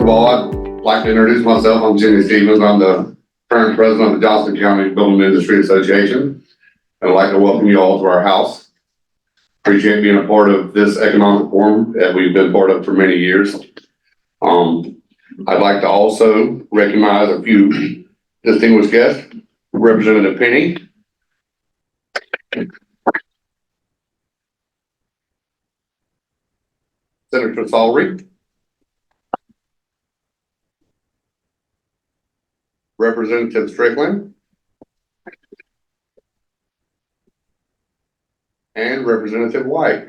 of all, I'd like to introduce myself. I'm Jimmy Stevens. I'm the current president of the Johnston County Building Industry Association. I'd like to welcome you all to our house. Appreciate being a part of this economic forum that we've been part of for many years. I'd like to also recognize a few distinguished guests. Representative Penny. Senator Solry. Representative Strickland. And Representative White.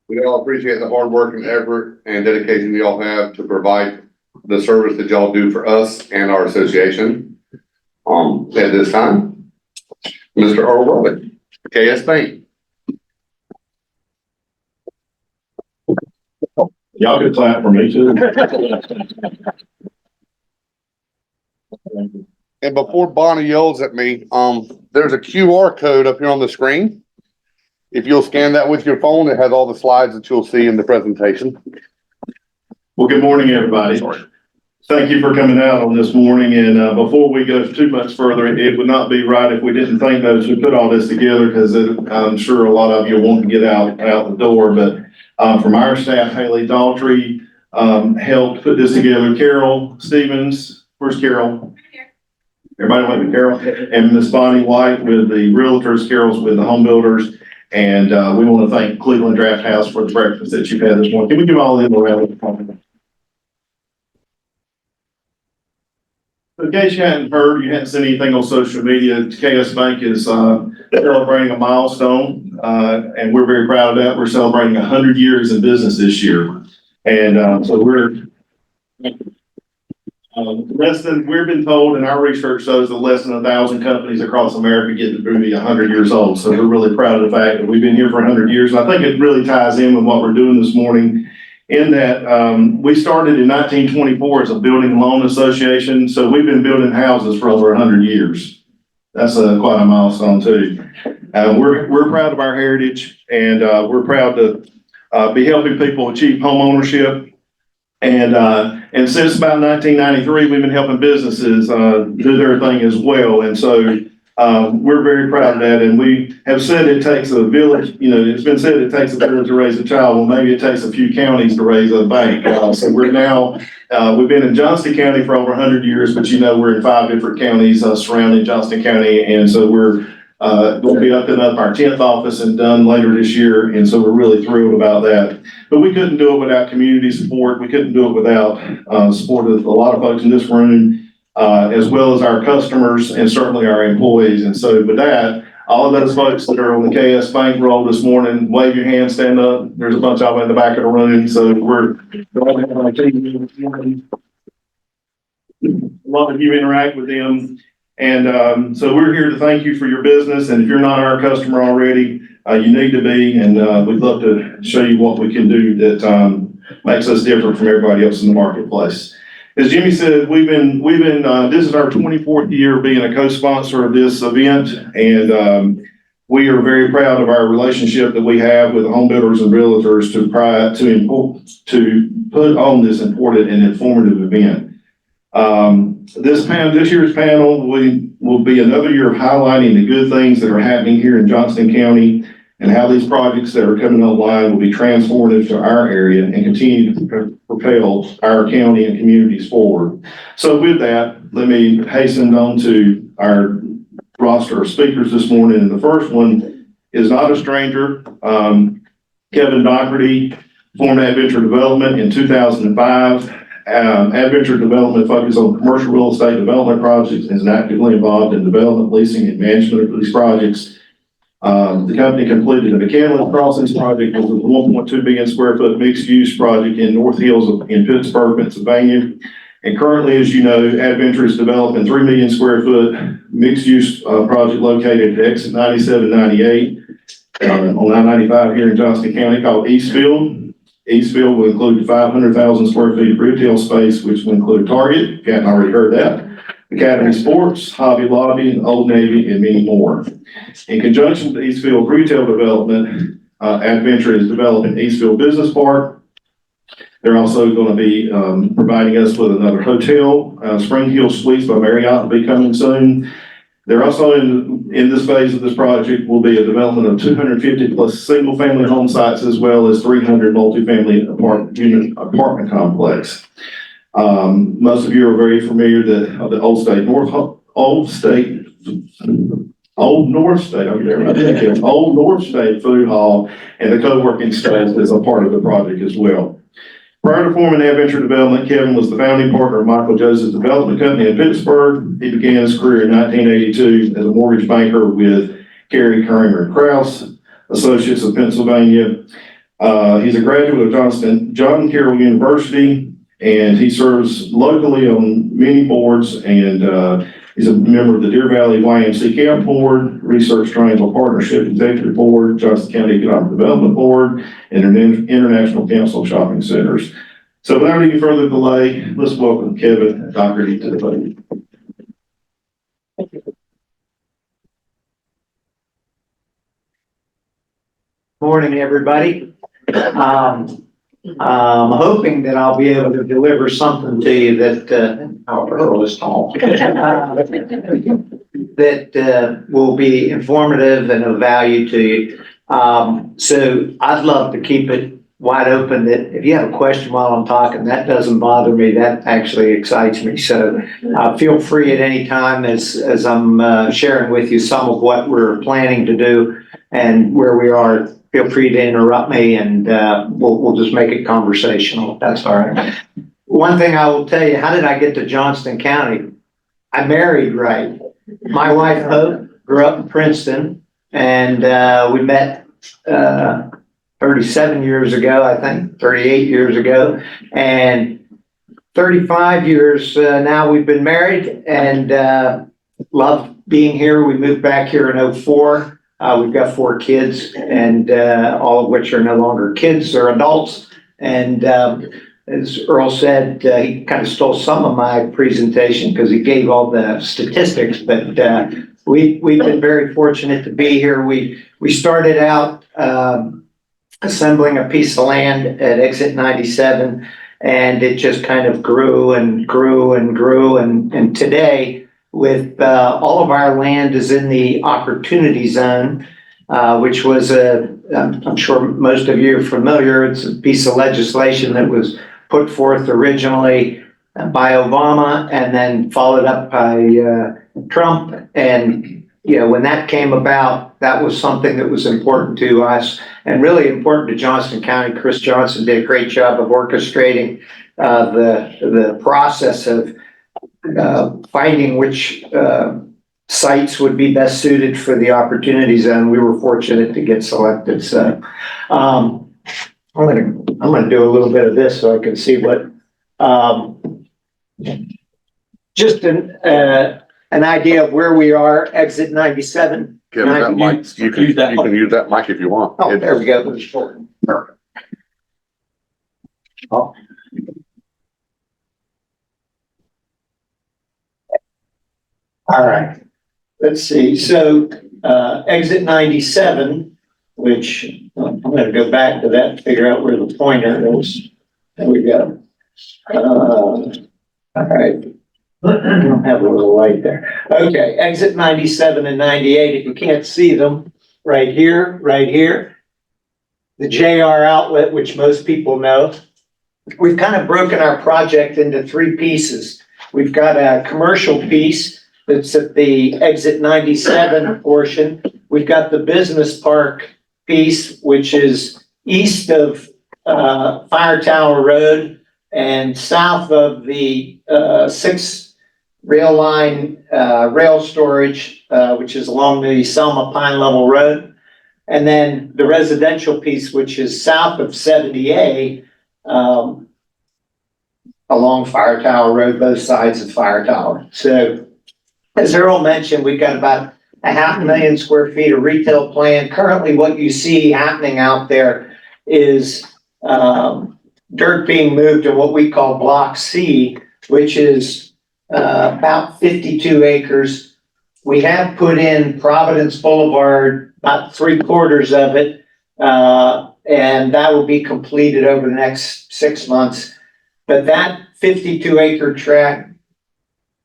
We all appreciate the hard work and effort and dedication you all have to provide the service that y'all do for us and our association. At this time, Mr. Earl Rowley, KS Bank. Y'all could clap for me too. And before Bonnie yells at me, there's a QR code up here on the screen. If you'll scan that with your phone, it has all the slides that you'll see in the presentation. Well, good morning, everybody. Thank you for coming out on this morning. And before we go too much further, it would not be right if we didn't thank those who put all this together, because I'm sure a lot of you want to get out the door. But from our staff, Haley Daltrey helped put this together. Carol Stevens, where's Carol? Everybody went with Carol. And Miss Bonnie White with the realtors, Carol's with the home builders. And we want to thank Cleveland Draft House for the breakfast that you've had this morning. Can we give all of them a round of applause? In case you hadn't heard, you hadn't seen anything on social media, KS Bank is celebrating a milestone, and we're very proud of that. We're celebrating 100 years in business this year. And so we're we've been told, and our research shows that less than 1,000 companies across America get to be 100 years old. So we're really proud of the fact that we've been here for 100 years. And I think it really ties in with what we're doing this morning, in that we started in 1924 as a building loan association. So we've been building houses for over 100 years. That's quite a milestone too. We're proud of our heritage, and we're proud to be helping people achieve home ownership. And since about 1993, we've been helping businesses do their thing as well. And so we're very proud of that. And we have said it takes a village, it's been said it takes a village to raise a child. Well, maybe it takes a few counties to raise a bank. So we're now, we've been in Johnston County for over 100 years, but we're in 5 different counties surrounding Johnston County. And so we're going to be opening up our 10th office and done later this year. And so we're really thrilled about that. But we couldn't do it without community support. We couldn't do it without support of a lot of folks in this room, as well as our customers and certainly our employees. And so with that, all of those folks that are on the KS Bank roll this morning, wave your hand, stand up. There's a bunch of them in the back of the room. So we're glad to have our team this morning. A lot of you interact with them. And so we're here to thank you for your business. And if you're not our customer already, you need to be. And we'd love to show you what we can do that makes us different from everybody else in the marketplace. As Jimmy said, we've been this is our 24th year being a co-sponsor of this event. And we are very proud of our relationship that we have with the home builders and realtors to put on this important and informative event. This year's panel will be another year of highlighting the good things that are happening here in Johnston County and how these projects that are coming online will be transformative to our area and continue to propel our county and communities forward. So with that, let me hasten on to our roster of speakers this morning. And the first one is not a stranger. Kevin Doherty formed Adventure Development in 2005. Adventure Development focuses on commercial real estate development projects and is actively involved in development, leasing, and management of these projects. The company completed the McCandless Crossings project, which was a 1.2 billion square foot mixed use project in North Hills in Pittsburgh, Pennsylvania. And currently, as you know, Adventure is developing 3 million square foot mixed use project located at exit 9798 on I-95 here in Johnston County called Eastfield. Eastfield will include 500,000 square feet of retail space, which will include Target, if you hadn't already heard that, Academy Sports, Hobby Lobby, Old Navy, and many more. In conjunction with Eastfield retail development, Adventure is developing Eastfield Business Park, They're also going to be providing us with another hotel. Spring Hill Suites by Marriott will be coming soon. They're also in this phase of this project will be a development of 250 plus single-family home sites as well as 300 multifamily apartment complex. Most of you are very familiar that of the Old North State Food Hall and the co-working space is a part of the project as well. Prior to forming Adventure Development, Kevin was the founding partner of Michael Joseph's development company in Pittsburgh. He began his career in 1982 as a mortgage banker with Gary Kramer and Krause Associates of Pennsylvania. He's a graduate of John Carroll University, and he serves locally on many boards, and he's a member of the Deer Valley YMC Camp Board, Research Triangle Partnership Executive Board, Johnson County Economic Development Board, and an International Council of Shopping Centers. So without any further delay, let's welcome Kevin and Doherty to the podium. Morning, everybody. I'm hoping that I'll be able to deliver something to you that, Earl is tall, that will be informative and of value to you. So I'd love to keep it wide open, that if you have a question while I'm talking, that doesn't bother me. That actually excites me. So feel free at any time as I'm sharing with you some of what we're planning to do and where we are. Feel free to interrupt me, and we'll just make it conversational, if that's all right. One thing I will tell you, how did I get to Johnston County? I married right. My wife, Hope, grew up in Princeton, and we met 37 years ago, I think, 38 years ago. And 35 years now we've been married, and love being here. We moved back here in 2004. We've got 4 kids, and all of which are no longer kids, they're adults. And as Earl said, he kind of stole some of my presentation because he gave all the statistics, but we've been very fortunate to be here. We started out assembling a piece of land at Exit 97, and it just kind of grew and grew and grew. And today, with all of our land is in the opportunity zone, which was I'm sure most of you are familiar. It's a piece of legislation that was put forth originally by Obama and then followed up by Trump. And, you know, when that came about, that was something that was important to us and really important to Johnston County. Chris Johnson did a great job of orchestrating the process of finding which sites would be best suited for the opportunity zone. We were fortunate to get selected. So I'm gonna do a little bit of this so I can see what just an idea of where we are. Exit 97. Kevin, that mic, you can use that mic if you want. Oh, there we go. Perfect. Oh. All right, let's see. So exit 97, which I'm going to go back to that and figure out where the pointer is. There we go. All right. I don't have a little light there. Okay, exit 97 and 98. If you can't see them, right here, the JR outlet, which most people know. We've kind of broken our project into 3 pieces. We've got a commercial piece that's at the exit 97 portion. We've got the business park piece, which is east of Fire Tower Road and south of the 6 rail line rail storage, which is along the Selma Pine Level Road. And then the residential piece, which is south of 70A, along Fire Tower Road, both sides of Fire Tower. So as Earl mentioned, we've got about 500,000 square feet of retail plan. Currently, what you see happening out there is dirt being moved to what we call Block C, which is about 52 acres. We have put in Providence Boulevard, about 3/4 of it, and that will be completed over the next 6 months. But that 52-acre tract,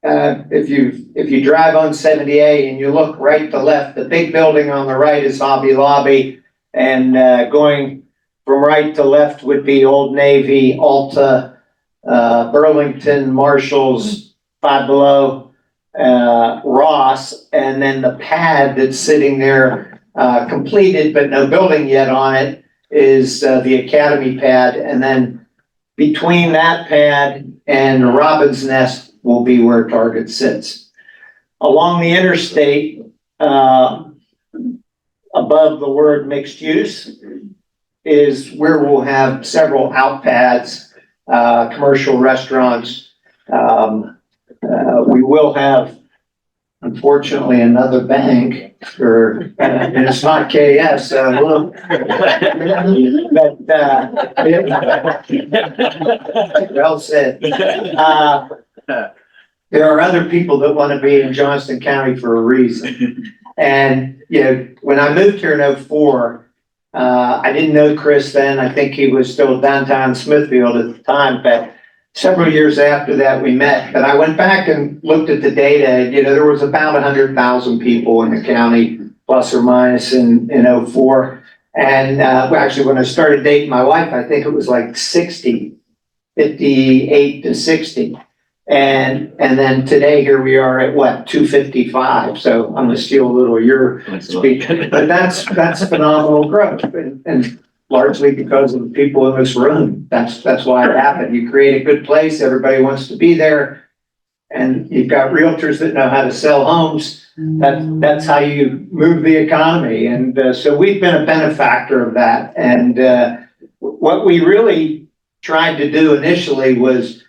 if you drive on 70A and you look right to left, the big building on the right is Hobby Lobby, and going from right to left would be Old Navy, Ulta, Burlington, Marshalls, Five Below, Ross, and then the pad that's sitting there, completed but no building yet on it, is the Academy pad, and then between that pad and Robin's Nest will be where Target sits. Along the interstate, above the word mixed use, is where we'll have several outpads, commercial restaurants. We will have, unfortunately, another bank, and it's not KS, well said. There are other people that want to be in Johnston County for a reason. And, when I moved here in '04, I didn't know Chris then. I think he was still downtown Smithfield at the time, but several years after that we met. But I went back and looked at the data. There was about 100,000 people in the county, plus or minus, in '04. And actually, when I started dating my wife, I think it was like 60, 58 to 60. And then today, here we are at what, 255. So I'm gonna steal a little of your speech, but that's phenomenal growth, and largely because of the people in this room. That's why it happened. You create a good place, everybody wants to be there, and you've got realtors that know how to sell homes. That's how you move the economy, and so we've been a benefactor of that. And what we really tried to do initially was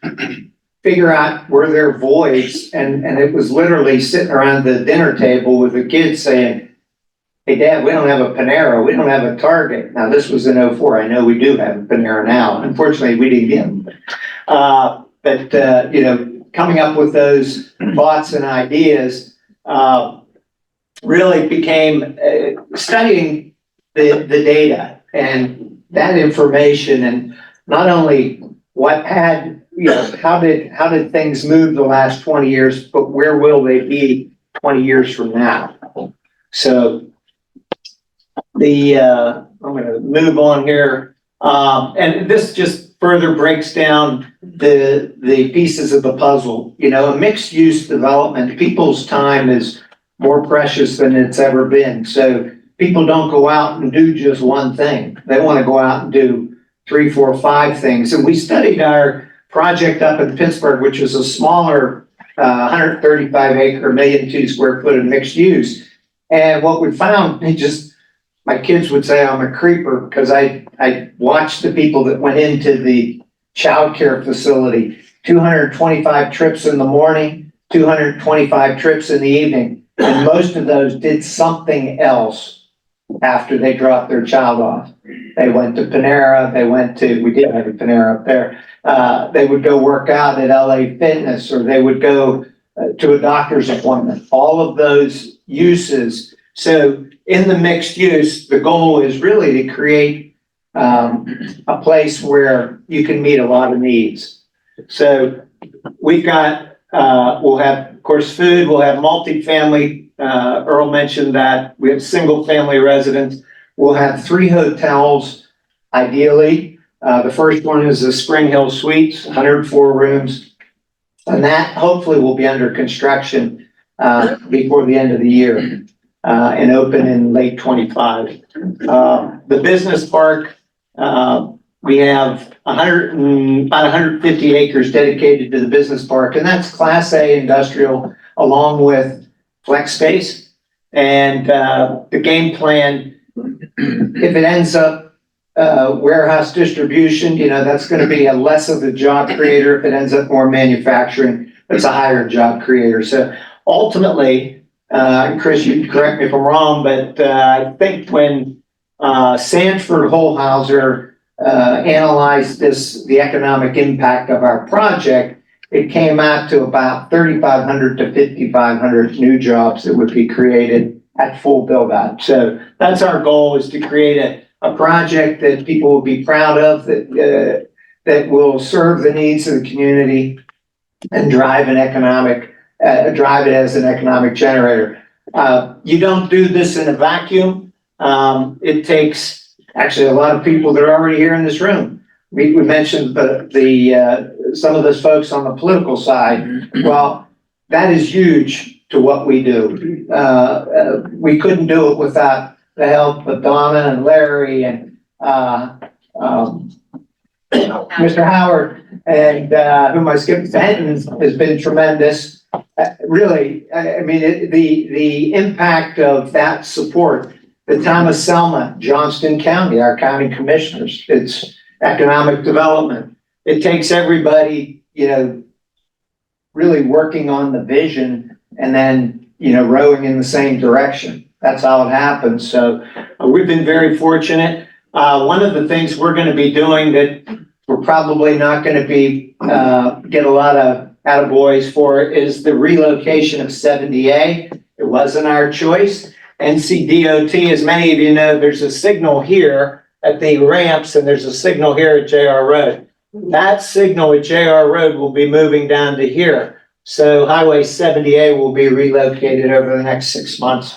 figure out where there are voids, and it was literally sitting around the dinner table with the kids saying, "Hey, Dad, we don't have a Panera, we don't have a Target." Now, this was in '04. I know we do have a Panera now. Unfortunately, we didn't get them. But coming up with those thoughts and ideas really became studying the data and that information, and not only what had, how did things move the last 20 years, but where will they be 20 years from now? So I'm going to move on here, and this just further breaks down the pieces of the puzzle. A mixed use development, people's time is more precious than it's ever been. So people don't go out and do just one thing. They want to go out and do 3, 4, 5 things. And we studied our project up in Pittsburgh, which was a smaller 135 acre, 1,002,000 square foot of mixed use. And what we found, my kids would say I'm a creeper, because I watched the people that went into the child care facility, 225 trips in the morning, 225 trips in the evening. And most of those did something else after they dropped their child off. They went to Panera, we did have a Panera up there. They would go work out at LA Fitness, or they would go to a doctor's appointment, all of those uses. So in the mixed use, the goal is really to create a place where you can meet a lot of needs. So we've got, we'll have, of course, food, we'll have multifamily. Earl mentioned that we have single family residents. We'll have 3 hotels, ideally. The first one is the Spring Hill Suites, 104 rooms. And that hopefully will be under construction before the end of the year and open in late '25. The business park, we have about 150 acres dedicated to the business park, and that's Class A industrial along with flex space. And the game plan, if it ends up warehouse distribution, that's going to be a less of a job creator. If it ends up more manufacturing, it's a higher job creator. So ultimately, Chris, you can correct me if I'm wrong, but I think when Sanford Holhauser analyzed the economic impact of our project, it came out to about 3,500 to 5,500 new jobs that would be created at full build out. So that's our goal, is to create a project that people will be proud of, that will serve the needs of the community and drive drive it as an economic generator. You don't do this in a vacuum. It takes actually a lot of people that are already here in this room. We mentioned some of those folks on the political side. Well, that is huge to what we do. We couldn't do it without the help of Donna and Larry and Mr. Howard and whom I skipped. Benton has been tremendous. Really, I mean, the impact of that support. The town of Selma, Johnston County, our county commissioners, it's economic development. It takes everybody, really working on the vision and then, rowing in the same direction. That's how it happens. So we've been very fortunate. One of the things we're going to be doing that we're probably not going to be, get a lot of attaboys for is the relocation of 70A. It wasn't our choice. NCDOT, as many of you know, there's a signal here at the ramps and there's a signal here at JR Road. That signal at JR Road will be moving down to here. So Highway 70A will be relocated over the next 6 months.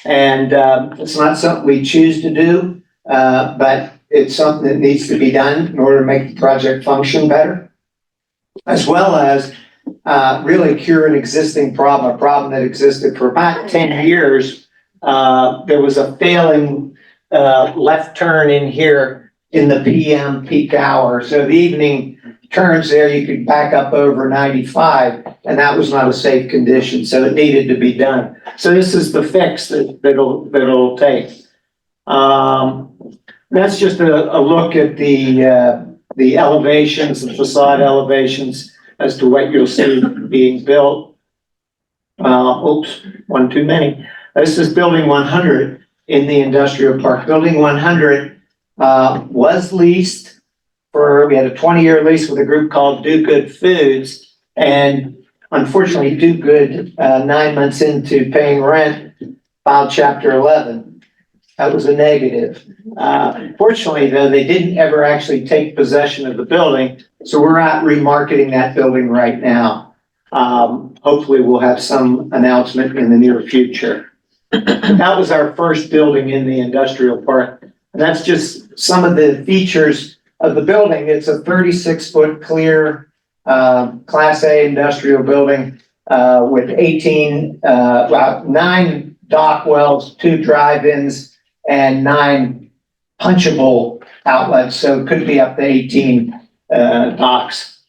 And it's not something we choose to do, but it's something that needs to be done in order to make the project function better, as well as really cure an existing problem, a problem that existed for about 10 years. There was a failing left turn in here in the PM peak hour. So the evening turns there, you could back up over 95, and that was not a safe condition. So it needed to be done. So this is the fix that'll take. That's just a look at the elevations, the facade elevations as to what you'll see being built. Oops, one too many. This is building 100 in the industrial park. Building 100 was leased we had a 20-year lease with a group called Do Good Foods. And unfortunately, Do Good, 9 months into paying rent, filed Chapter 11. That was a negative. Fortunately, though, they didn't ever actually take possession of the building. So we're out remarketing that building right now. Hopefully we'll have some announcement in the near future. That was our first building in the industrial park. And that's just some of the features of the building. It's a 36-foot clear Class A industrial building with 9 dock wells, 2 drive-ins, and 9 punchable outlets. So it could be up to 18 docks.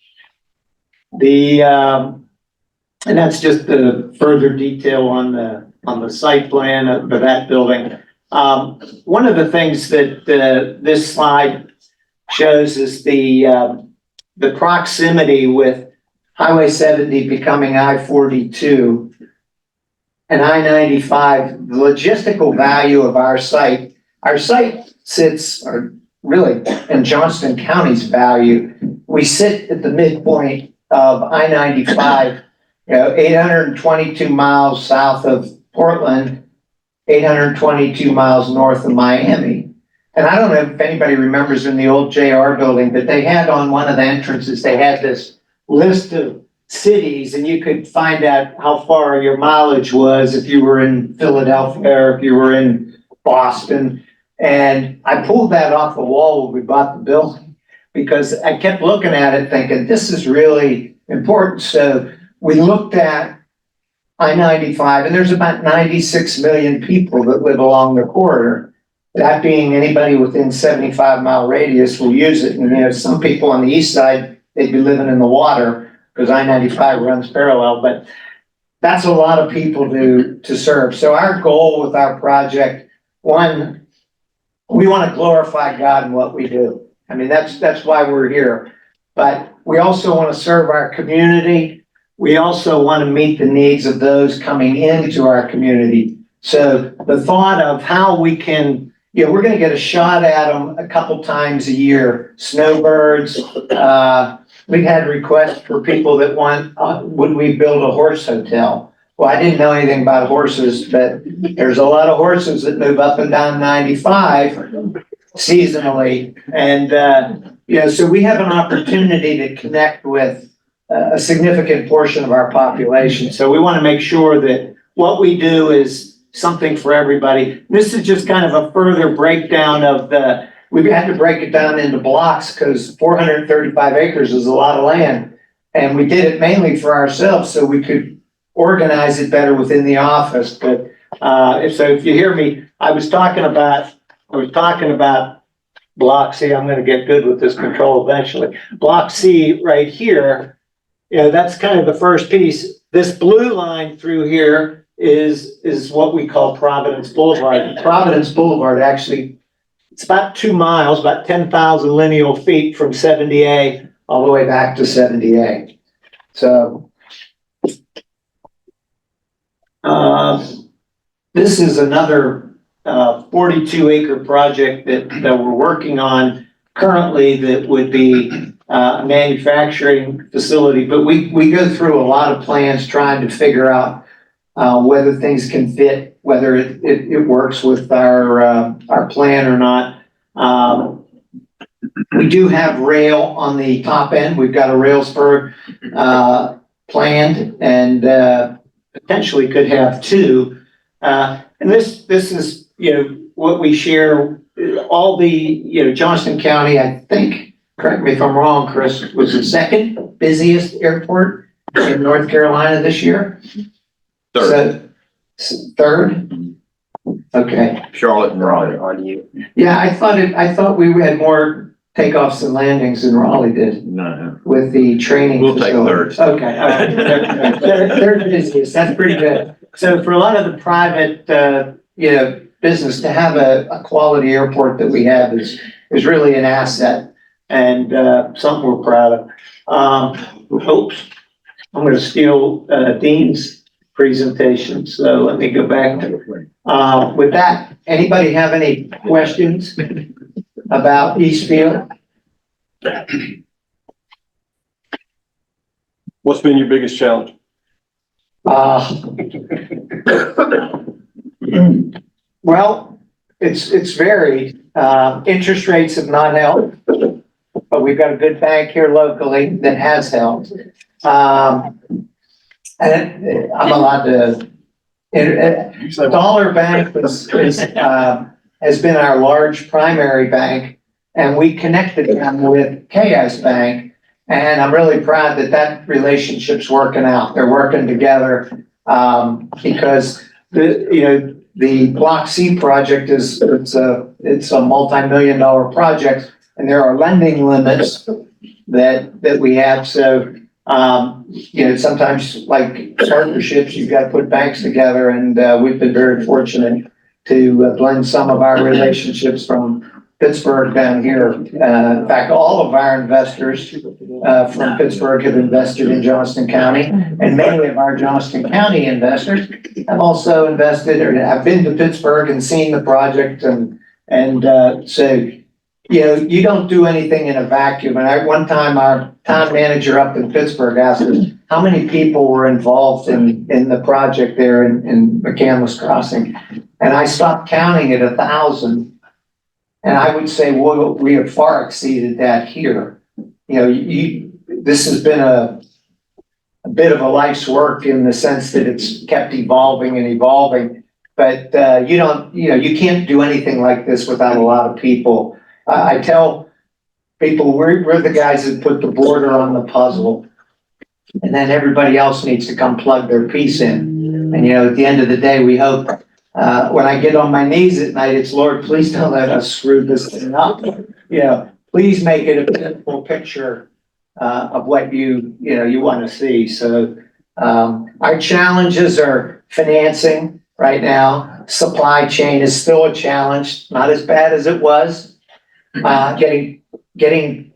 And that's just the further detail on the site plan for that building. One of the things that this slide shows is the proximity with Highway 70 becoming I-42 and I-95, the logistical value of our site. Our site sits, or really in Johnston County's value, we sit at the midpoint of I-95, 822 miles south of Portland, 822 miles north of Miami. And I don't know if anybody remembers in the old JR building, but they had on one of the entrances, they had this list of cities, and you could find out how far your mileage was if you were in Philadelphia or if you were in Boston. And I pulled that off the wall when we bought the building because I kept looking at it thinking, this is really important. So we looked at I-95, and there's about 96 million people that live along the corridor. That being anybody within 75-mile radius will use it. And some people on the east side, they'd be living in the water because I-95 runs parallel, but that's a lot of people to serve. So our goal with our project, one, we want to glorify God in what we do. I mean, that's why we're here. But we also want to serve our community. We also want to meet the needs of those coming into our community. So the thought of how we can, we're going to get a shot at them a couple times a year. Snowbirds. We've had requests for people that want, would we build a horse hotel? Well, I didn't know anything about horses, but there's a lot of horses that move up and down 95. seasonally. And, you know, so we have an opportunity to connect with a significant portion of our population. So we want to make sure that what we do is something for everybody. This is just kind of a further breakdown of we've had to break it down into blocks because 435 acres is a lot of land. And we did it mainly for ourselves so we could organize it better within the office. But if you hear me, I was talking about Block C. I'm going to get good with this control eventually. Block C right here, you know, that's kind of the first piece. This blue line through here is what we call Providence Boulevard. Providence Boulevard, actually, it's about 2 miles, about 10,000 lineal feet from 70A all the way back to 70A. So this is another 42-acre project that we're working on currently that would be a manufacturing facility. But we go through a lot of plans trying to figure out whether things can fit, whether it works with our plan or not. We do have rail on the top end. We've got a rail spur planned and potentially could have 2. And this is, you know, what we share. All the, you know, Johnston County, I think, correct me if I'm wrong, Chris, was the second busiest airport in North Carolina this year. Third. So, third? Okay. Charlotte and Raleigh. Yeah, I thought we had more takeoffs and landings than Raleigh did No. with the training. We'll take facility. third. Okay, all right. They're the busiest. That's pretty good. So for a lot of the private, you know, business to have a quality airport that we have is really an asset and something we're proud of. Oops, I'm going to steal Dean's presentation. So let me go back to with that. Anybody have any questions about Eastfield? What's been your biggest challenge? Well, it's varied. Interest rates have not helped, but we've got a good bank here locally that has helped. And I'm allowed to. Dollar Bank has been our large primary bank, and we connected them with KS Bank. And I'm really proud that relationship's working out. They're working together because the Block C project it's a multi-million-dollar project, and there are lending limits that we have. So sometimes like partnerships, you've got to put banks together, and we've been very fortunate to blend some of our relationships from Pittsburgh down here. In fact, all of our investors from Pittsburgh have invested in Johnston County, and many of our Johnston County investors have also invested or have been to Pittsburgh and seen the project. And so, you don't do anything in a vacuum. And one time our town manager up in Pittsburgh asked us how many people were involved in the project there in McCandless Crossing. And I stopped counting at 1,000. And I would say, well, we have far exceeded that here. This has been a bit of a life's work in the sense that it's kept evolving and evolving. But you can't do anything like this without a lot of people. I tell people we're the guys that put the border on the puzzle, and then everybody else needs to come plug their piece in. And at the end of the day, we hope. When I get on my knees at night, it's Lord, please don't let us screw this thing up. Please make it a beautiful picture of what you want to see. So our challenges are financing right now. Supply chain is still a challenge, not as bad as it was. Getting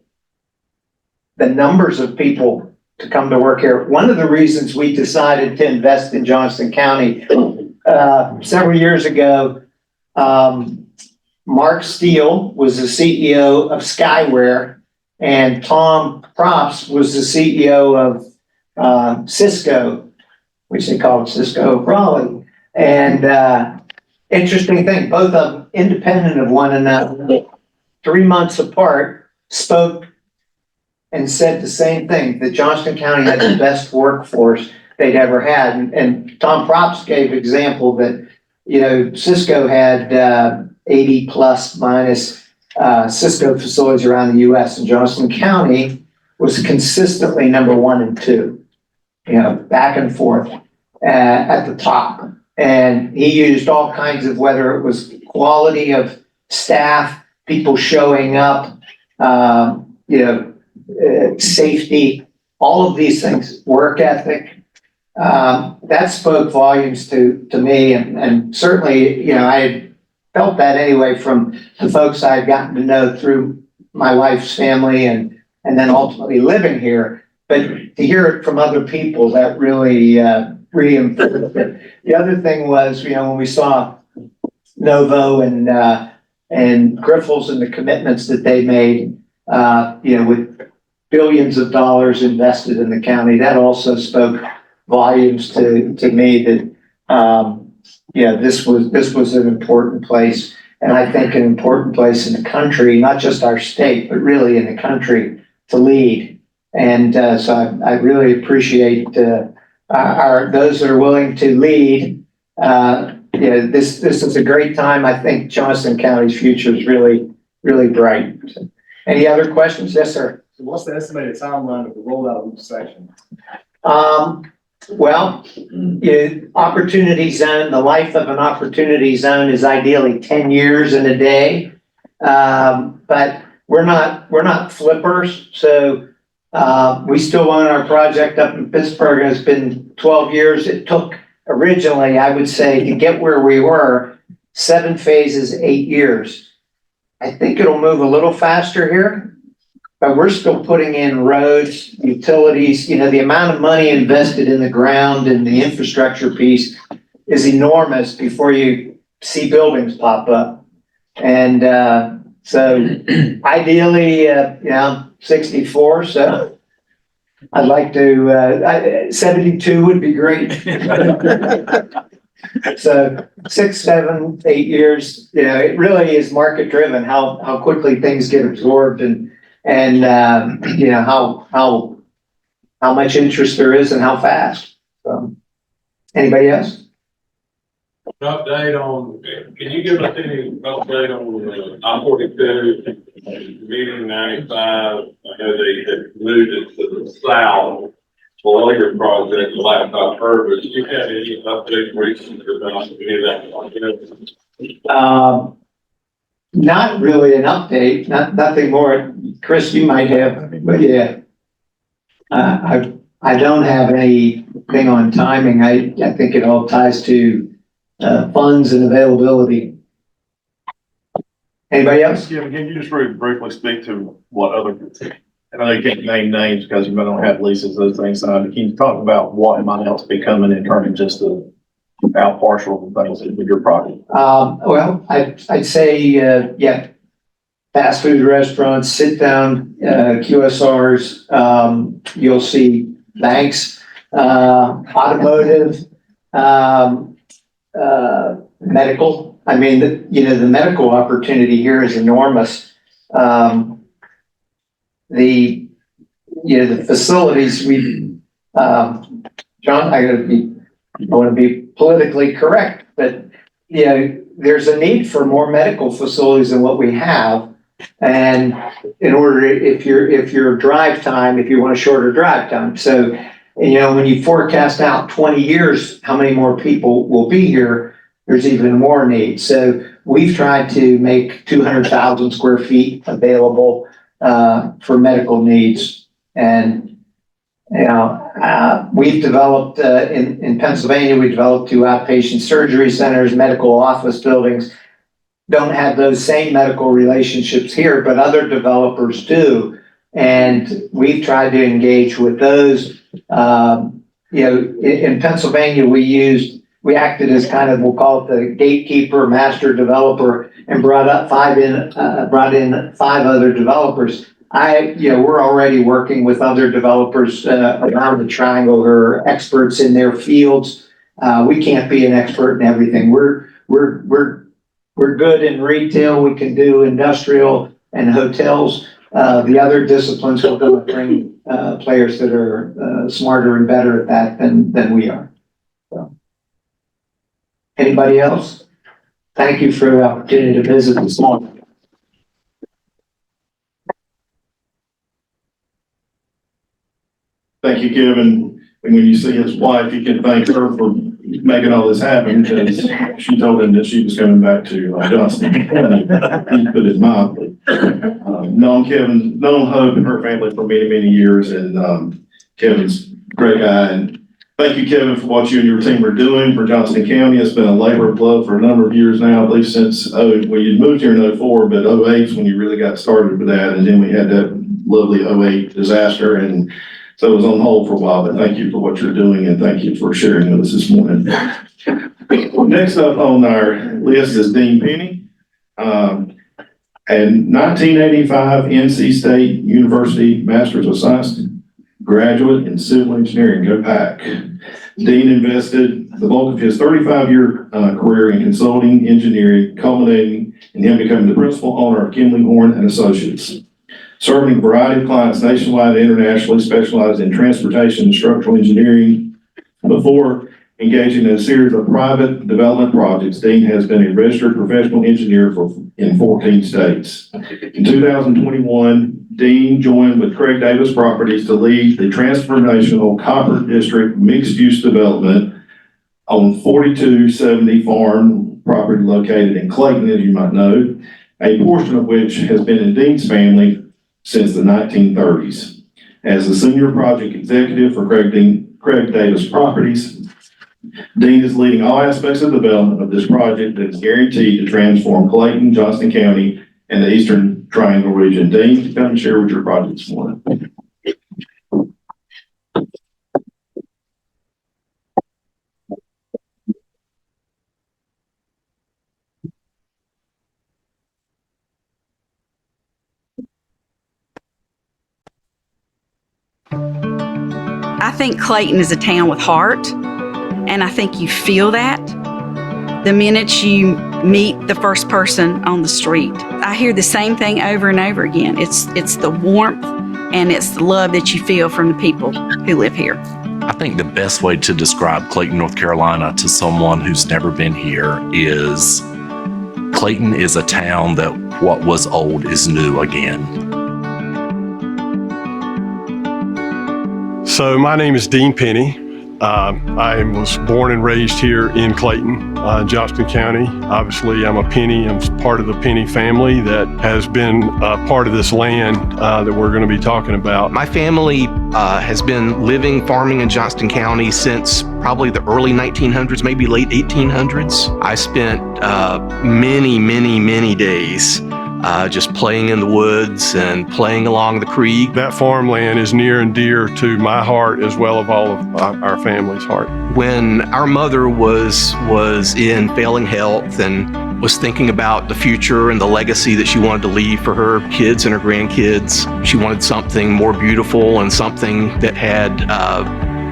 the numbers of people to come to work here. One of the reasons we decided to invest in Johnston County several years ago, Mark Steele was the CEO of Skyware, and Tom Props was the CEO of Cisco, which they called Cisco Raleigh. And interesting thing, both of them independent of one another, 3 months apart, spoke and said the same thing, that Johnston County had the best workforce they'd ever had. And Tom Props gave example that, you know, Cisco had 80 plus minus Cisco facilities around the US, and Johnston County was consistently number 1 and 2, you know, back and forth at the top. And he used all kinds of, whether it was quality of staff, people showing up, you know, safety, all of these things, work ethic. That spoke volumes to me, and certainly, you know, I had felt that anyway from the folks I had gotten to know through my wife's family and then ultimately living here. But to hear it from other people, that really reinforced it. The other thing was, you know, when we saw Novo and Griffles and the commitments that they made, you know, with billions of dollars invested in the county, that also spoke volumes to me that, yeah, this was an important place. And I think an important place in the country, not just our state, but really in the country to lead. And so I really appreciate those that are willing to lead. You know, this is a great time. I think Johnston County's future is really, really bright. Any other questions? Yes, sir. So what's the estimated timeline of the rollout of each section? Well, opportunity zone, the life of an opportunity zone is ideally 10 years in a day. But we're not flippers. So, we still own our project up in Pittsburgh. It's been 12 years. It took originally, I would say, to get where we were, 7 phases, 8 years. I think it'll move a little faster here. But we're still putting in roads, utilities, you know, the amount of money invested in the ground and the infrastructure piece is enormous before you see buildings pop up. And so ideally, you know, 64, so I'd like to, 72 would be great. So 6, 7, 8 years, you know, it really is market driven, how quickly things get absorbed and you know, how much interest there is and how fast. So, anybody else? Update on, can you give us any update on I-42, meeting 95? I know they had moved it to the south for your project, the laptop purpose. Do you have any updates recently about any of that? Not really an update, nothing more. Chris, you might have, but yeah. I don't have anything on timing. I think it all ties to funds and availability. Anybody else? Yeah, can you just very briefly speak to what other, I know you can't name names because you might not have leases, those things signed. Can you talk about what might else be coming in turning just the out partial things with your property? Well, I'd say, yeah, fast food restaurants, sit down, QSRs, you'll see banks, automotive, medical. I mean, the medical opportunity here is enormous. The facilities John, I want to be politically correct, but, you know, there's a need for more medical facilities than what we have. And in order, if your drive time, if you want a shorter drive time. So, you know, when you forecast out 20 years, how many more people will be here, there's even more need. So we've tried to make 200,000 square feet available for medical needs. And, you know, we've developed, in Pennsylvania, we developed 2 outpatient surgery centers, medical office buildings. Don't have those same medical relationships here, but other developers do. And we've tried to engage with those. You know, in Pennsylvania, we acted as kind of, we'll call it the gatekeeper, master developer, and brought in 5 other developers. We're already working with other developers around the triangle who are experts in their fields. We can't be an expert in everything. We're good in retail. We can do industrial. and hotels. The other disciplines are going to bring players that are smarter and better at that than we are. So. Anybody else? Thank you for the opportunity to visit this morning. Thank you, Kevin. And when you see his wife, you can thank her for making all this happen, because she told him that she was coming back to Johnston. He put it mildly. Known Hope and her family for many, many years, and Kevin's a great guy. And thank you, Kevin, for what you and your team are doing for Johnston County. It's been a labor of love for a number of years now, at least since, well, you moved here in 04, but 08 is when you really got started with that. And then we had that lovely 08 disaster, and so it was on hold for a while, but thank you for what you're doing, and thank you for sharing with us this morning. Next up on our list is Dean Penny. And 1985 NC State University Master's of Science graduate in civil engineering. Go Pack. Dean invested the bulk of his 35-year career in consulting engineering, culminating in him becoming the principal owner of Kinley Horn and Associates. Serving a variety of clients nationwide and internationally, specialized in transportation and structural engineering. Before engaging in a series of private development projects, Dean has been a registered professional engineer in 14 states. In 2021, Dean joined with Craig Davis Properties to lead the transformational Copper District mixed-use development on 4270 Farm property located in Clayton, as you might know, a portion of which has been in Dean's family since the 1930s. As the senior project executive for Craig Davis Properties, Dean is leading all aspects of development of this project that is guaranteed to transform Clayton, Johnston County, and the Eastern Triangle region. Dean, come and share with your project this morning. I think Clayton is a town with heart, and I think you feel that the minute you meet the first person on the street. I hear the same thing over and over again. It's the warmth and it's the love that you feel from the people who live here. I think the best way to describe Clayton, North Carolina to someone who's never been here is Clayton is a town that what was old is new again. So my name is Dean Penny. I was born and raised here in Clayton, Johnston County. Obviously, I'm a Penny. I'm part of the Penny family that has been part of this land that we're going to be talking about. My family has been living, farming in Johnston County since probably the early 1900s, maybe late 1800s. I spent many days just playing in the woods and playing along the creek. That farmland is near and dear to my heart as well as all of our family's heart. When our mother was in failing health and was thinking about the future and the legacy that she wanted to leave for her kids and her grandkids, she wanted something more beautiful and something that had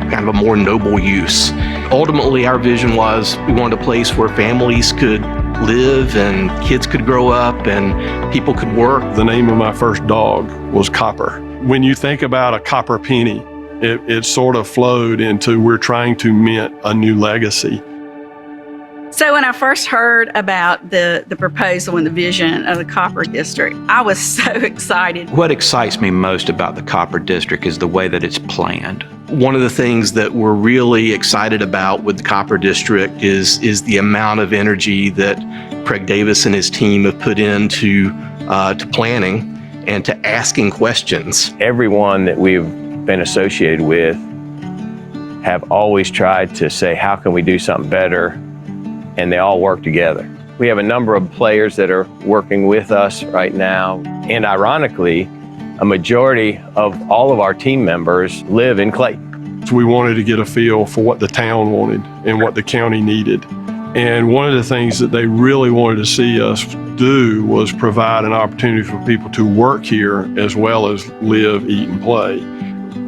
kind of a more noble use. Ultimately, our vision was we wanted a place where families could live and kids could grow up and people could work. The name of my first dog was Copper. When you think about a copper penny, it sort of flowed into we're trying to mint a new legacy. So when I first heard about the proposal and the vision of the Copper District, I was so excited. What excites me most about the Copper District is the way that it's planned. One of the things that we're really excited about with the Copper District is the amount of energy that Craig Davis and his team have put into to planning and to asking questions. Everyone that we've been associated with have always tried to say, how can we do something better? And they all work together. We have a number of players that are working with us right now. And ironically, a majority of all of our team members live in Clayton. So we wanted to get a feel for what the town wanted and what the county needed. And one of the things that they really wanted to see us do was provide an opportunity for people to work here as well as live, eat, and play.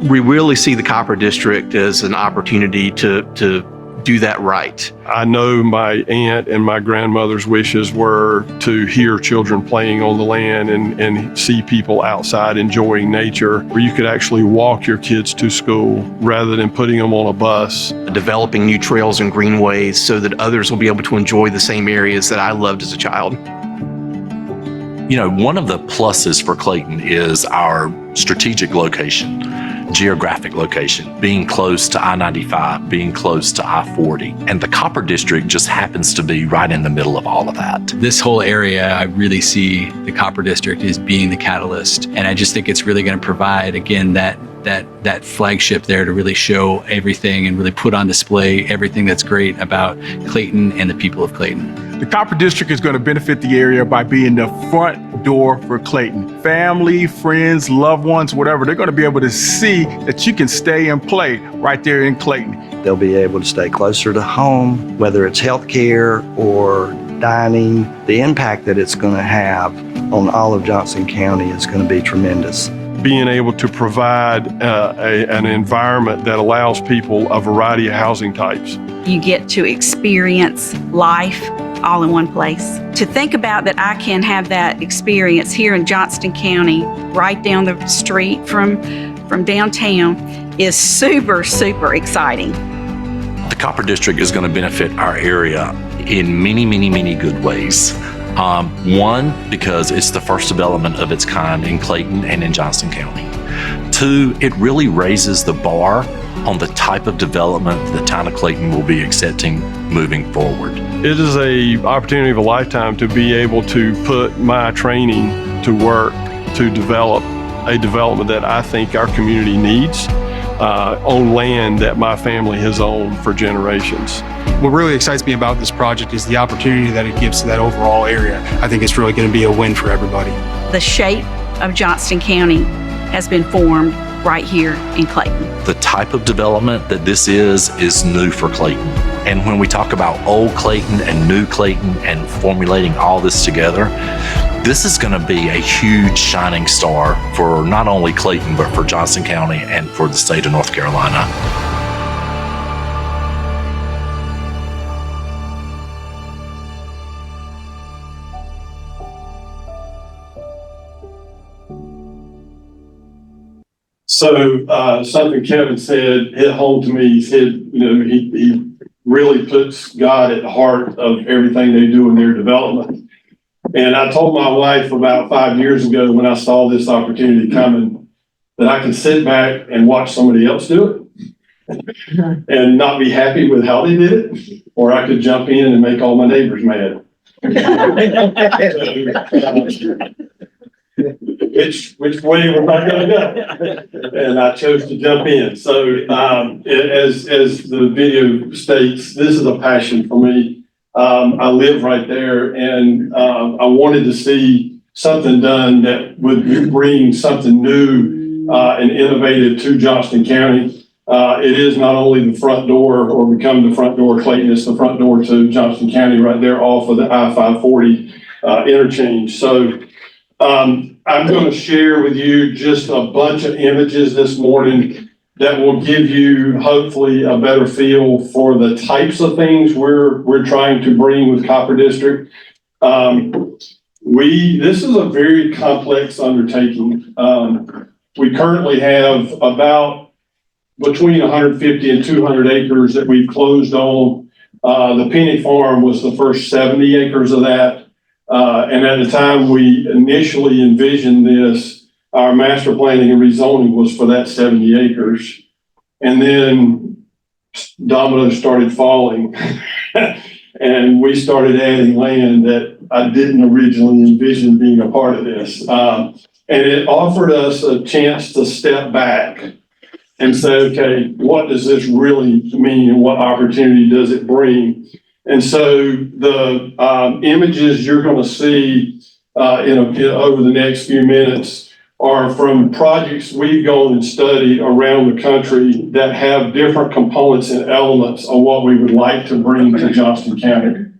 We really see the Copper District as an opportunity to do that right. I know my aunt and my grandmother's wishes were to hear children playing on the land and see people outside enjoying nature, where you could actually walk your kids to school rather than putting them on a bus. Developing new trails and greenways so that others will be able to enjoy the same areas that I loved as a child. You know, one of the pluses for Clayton is our strategic location, geographic location, being close to I-95, being close to I-40. And the Copper District just happens to be right in the middle of all of that. This whole area, I really see the Copper District as being the catalyst. And I just think it's really going to provide, again, that flagship there to really show everything and really put on display everything that's great about Clayton and the people of Clayton. The Copper District is going to benefit the area by being the front door for Clayton. Family, friends, loved ones, whatever, they're going to be able to see that you can stay and play right there in Clayton. They'll be able to stay closer to home, whether it's healthcare or dining. The impact that it's going to have on all of Johnson County is going to be tremendous. Being able to provide an environment that allows people a variety of housing types. You get to experience life all in one place. To think about that I can have that experience here in Johnston County, right down the street from downtown, is super, super exciting. The Copper District is going to benefit our area in many, many, many good ways. One, because it's the first development of its kind in Clayton and in Johnston County. Two, it really raises the bar on the type of development the town of Clayton will be accepting moving forward. It is an opportunity of a lifetime to be able to put my training to work to develop a development that I think our community needs on land that my family has owned for generations. What really excites me about this project is the opportunity that it gives to that overall area. I think it's really going to be a win for everybody. The shape of Johnston County has been formed right here in Clayton. The type of development that this is new for Clayton. And when we talk about old Clayton and new Clayton and formulating all this together, this is going to be a huge shining star for not only Clayton, but for Johnston County and for the state of North Carolina. So something Kevin said hit home to me. He said, you know, he really puts God at the heart of everything they do in their development. And I told my wife about 5 years ago when I saw this opportunity coming that I could sit back and watch somebody else do it and not be happy with how they did it, or I could jump in and make all my neighbors mad. Which way we're not going to go, and I chose to jump in. So as the video states, this is a passion for me. I live right there, and I wanted to see something done that would bring something new and innovative to Johnston County. It is not only the front door or become the front door of Clayton, it's the front door to Johnston County right there off of the I-540 interchange. So I'm going to share with you just a bunch of images this morning that will give you hopefully a better feel for the types of things we're trying to bring with Copper District. This is a very complex undertaking. We currently have about between 150 and 200 acres that we've closed on. The Penny Farm was the first 70 acres of that. And at the time we initially envisioned this, our master planning and rezoning was for that 70 acres. And then dominoes started falling and we started adding land that I didn't originally envision being a part of this. And it offered us a chance to step back and say, okay, what does this really mean and what opportunity does it bring? And so the images you're going to see over the next few minutes are from projects we've gone and studied around the country that have different components and elements of what we would like to bring to Johnston County.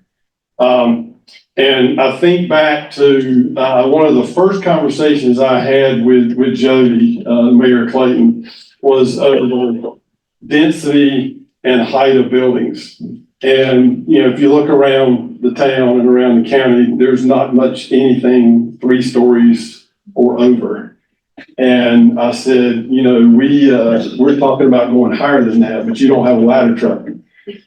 And I think back to one of the first conversations I had with Jody, Mayor Clayton, was over the density and height of buildings. And, you know, if you look around the town and around the county, there's not much anything 3 stories or over. And I said, you know, we're talking about going higher than that, but you don't have a ladder truck.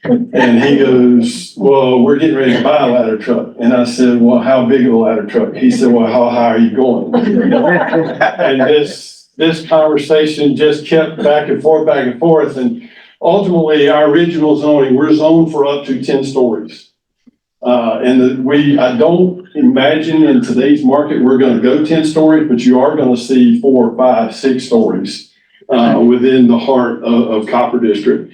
And he goes, well, we're getting ready to buy a ladder truck. And I said, well, how big of a ladder truck? He said, well, how high are you going? And this conversation just kept back and forth, back and forth. And ultimately, our original zoning, we're zoned for up to 10 stories. I don't imagine in today's market, we're going to go 10 stories, but you are going to see 4, 5, 6 stories within the heart of Copper District.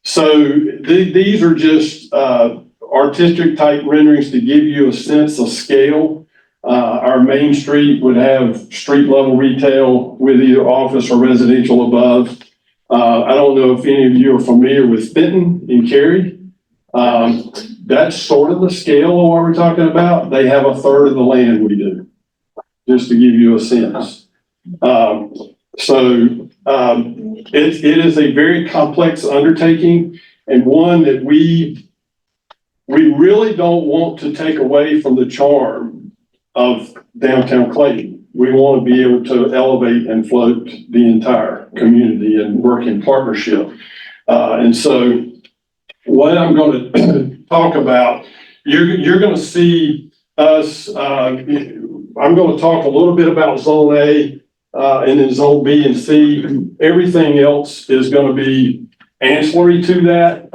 These are just artistic type renderings to give you a sense of scale. Our main street would have street level retail with either office or residential above. I don't know if any of you are familiar with Fenton in Cary. That's sort of the scale of what we're talking about. They have 1/3 of the land we do, just to give you a sense. It is a very complex undertaking, and one that we really don't want to take away from the charm of downtown Clayton. We want to be able to elevate and float the entire community and work in partnership. What I'm going to talk about, you're going to see us, I'm going to talk a little bit about Zone A, and then Zone B and C. Everything else is going to be ancillary to that,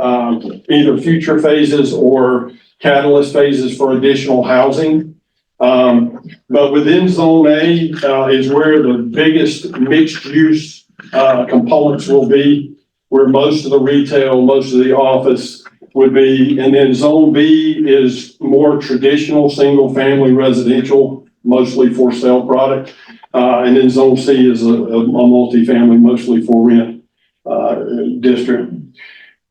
either future phases or catalyst phases for additional housing. But within Zone A is where the biggest mixed use components will be, where most of the retail, most of the office would be. And then Zone B is more traditional single family residential, mostly for sale product. And then Zone C is a multifamily, mostly for rent district.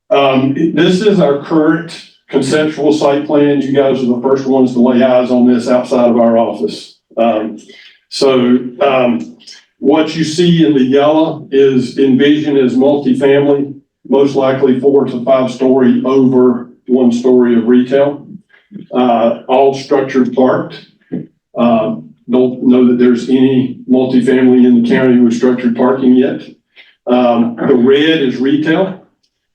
This is our current conceptual site plan. You guys are the first ones to lay eyes on this outside of our office. What you see in the yellow is envisioned as multifamily, most likely 4 to 5 story over 1 story of retail, all structured parked. Don't know that there's any multifamily in the county with structured parking yet. The red is retail.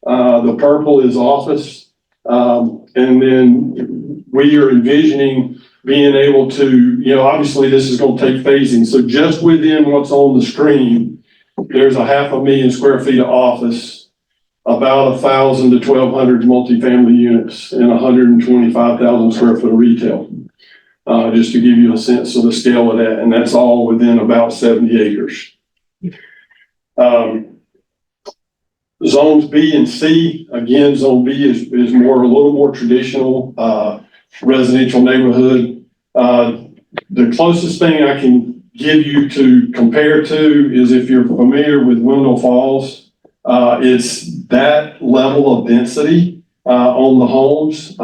The purple is office. And then we are envisioning being able to, you know, obviously this is going to take phasing. So just within what's on the screen, there's 500,000 square feet of office, about 1,000 to 1,200 multifamily units, and 125,000 square foot of retail. Just to give you a sense of the scale of that. And that's all within about 70 acres. Zones B and C, again, Zone B is a little more traditional residential neighborhood. The closest thing I can give you to compare to is if you're familiar with Wendell Falls, it's that level of density on the homes.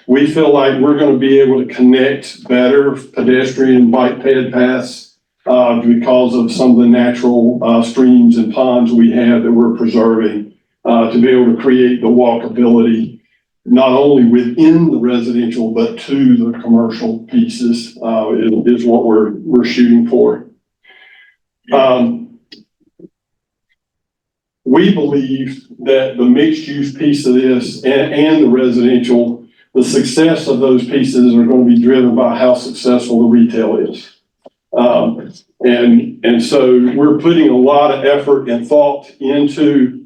We feel like we're going to be able to connect better pedestrian bike ped paths because of some of the natural streams and ponds we have that we're preserving to be able to create the walkability not only within the residential but to the commercial pieces is what we're shooting for. We believe that the mixed use piece of this and the residential, the success of those pieces are going to be driven by how successful the retail is. And so we're putting a lot of effort and thought into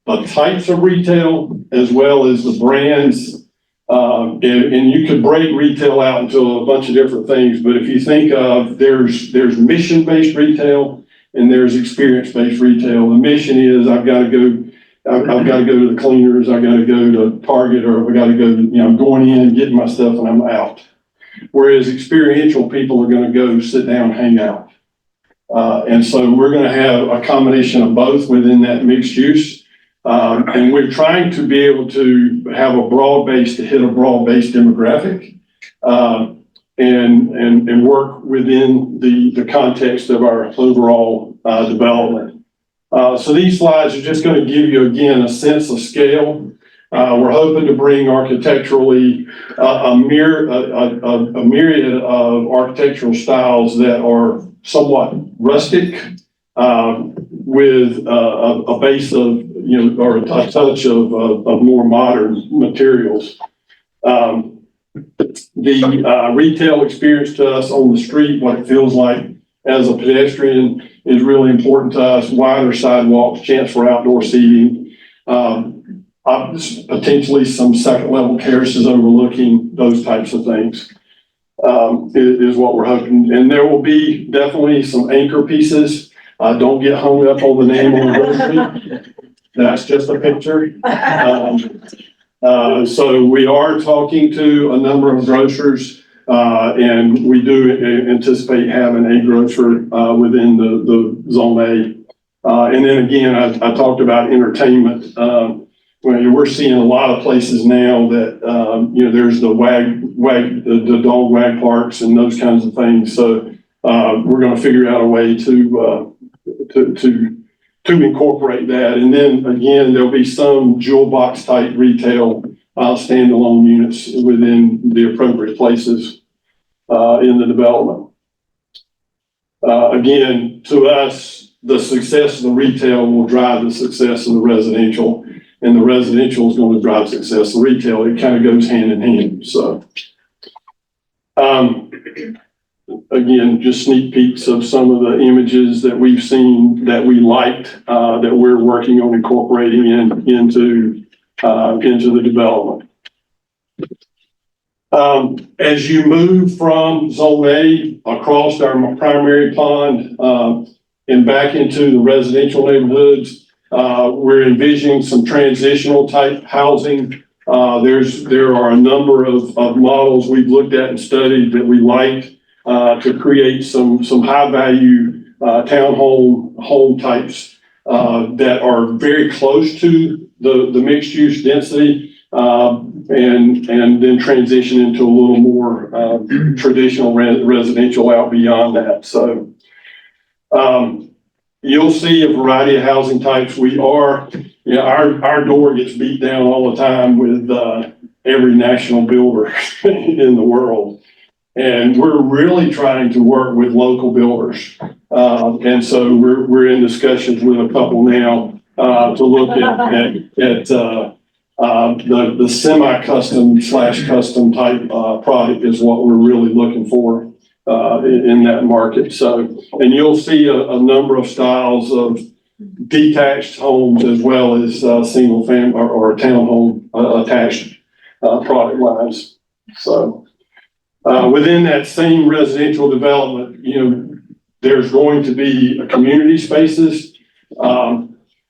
the types of retail as well as the brands. And you could break retail out into a bunch of different things, but if you think of there's mission-based retail and there's experience-based retail. The mission is I've got to go to the cleaners, I've got to go to Target, or I've got to go, I'm going in, getting my stuff, and I'm out. Whereas experiential people are going to go sit down, hang out. And so we're going to have a combination of both within that mixed use. And we're trying to be able to have a broad-based, to hit a broad-based demographic, and work within the context of our overall development. So these slides are just going to give you, again, a sense of scale. We're hoping to bring architecturally a myriad of architectural styles that are somewhat rustic, with a base of, or a touch of more modern materials. The retail experience to us on the street, what it feels like as a pedestrian, is really important to us. Wider sidewalks, chance for outdoor seating, potentially some second level terraces overlooking those types of things, is what we're hoping. And there will be definitely some anchor pieces. Don't get hung up on the name on the grocery. That's just a picture. So we are talking to a number of grocers, and we do anticipate having a grocer within the Zone A. And then again, I talked about entertainment. We're seeing a lot of places now that there's the dog wag parks and those kinds of things. So we're going to figure out a way to incorporate that. And then again, there'll be some jewel box type retail standalone units within the appropriate places in the development. Again, to us, the success of the retail will drive the success of the residential, and the residential is going to drive success of the retail. It kind of goes hand in hand. So again, just sneak peeks of some of the images that we've seen that we liked, that we're working on incorporating into the development. As you move from Zone A across our primary pond and back into the residential neighborhoods, we're envisioning some transitional type housing. There are a number of models we've looked at and studied that we liked to create some high value townhome home types that are very close to the mixed use density, and then transition into a little more traditional residential out beyond that. So you'll see a variety of housing types. Our door gets beat down all the time with every national builder in the world. And we're really trying to work with local builders. And so we're in discussions with a couple now to look at the semi-custom / custom type product is what we're really looking for in that market. So, and you'll see a number of styles of detached homes as well as single family or townhome attached product lines. So within that same residential development, there's going to be community spaces.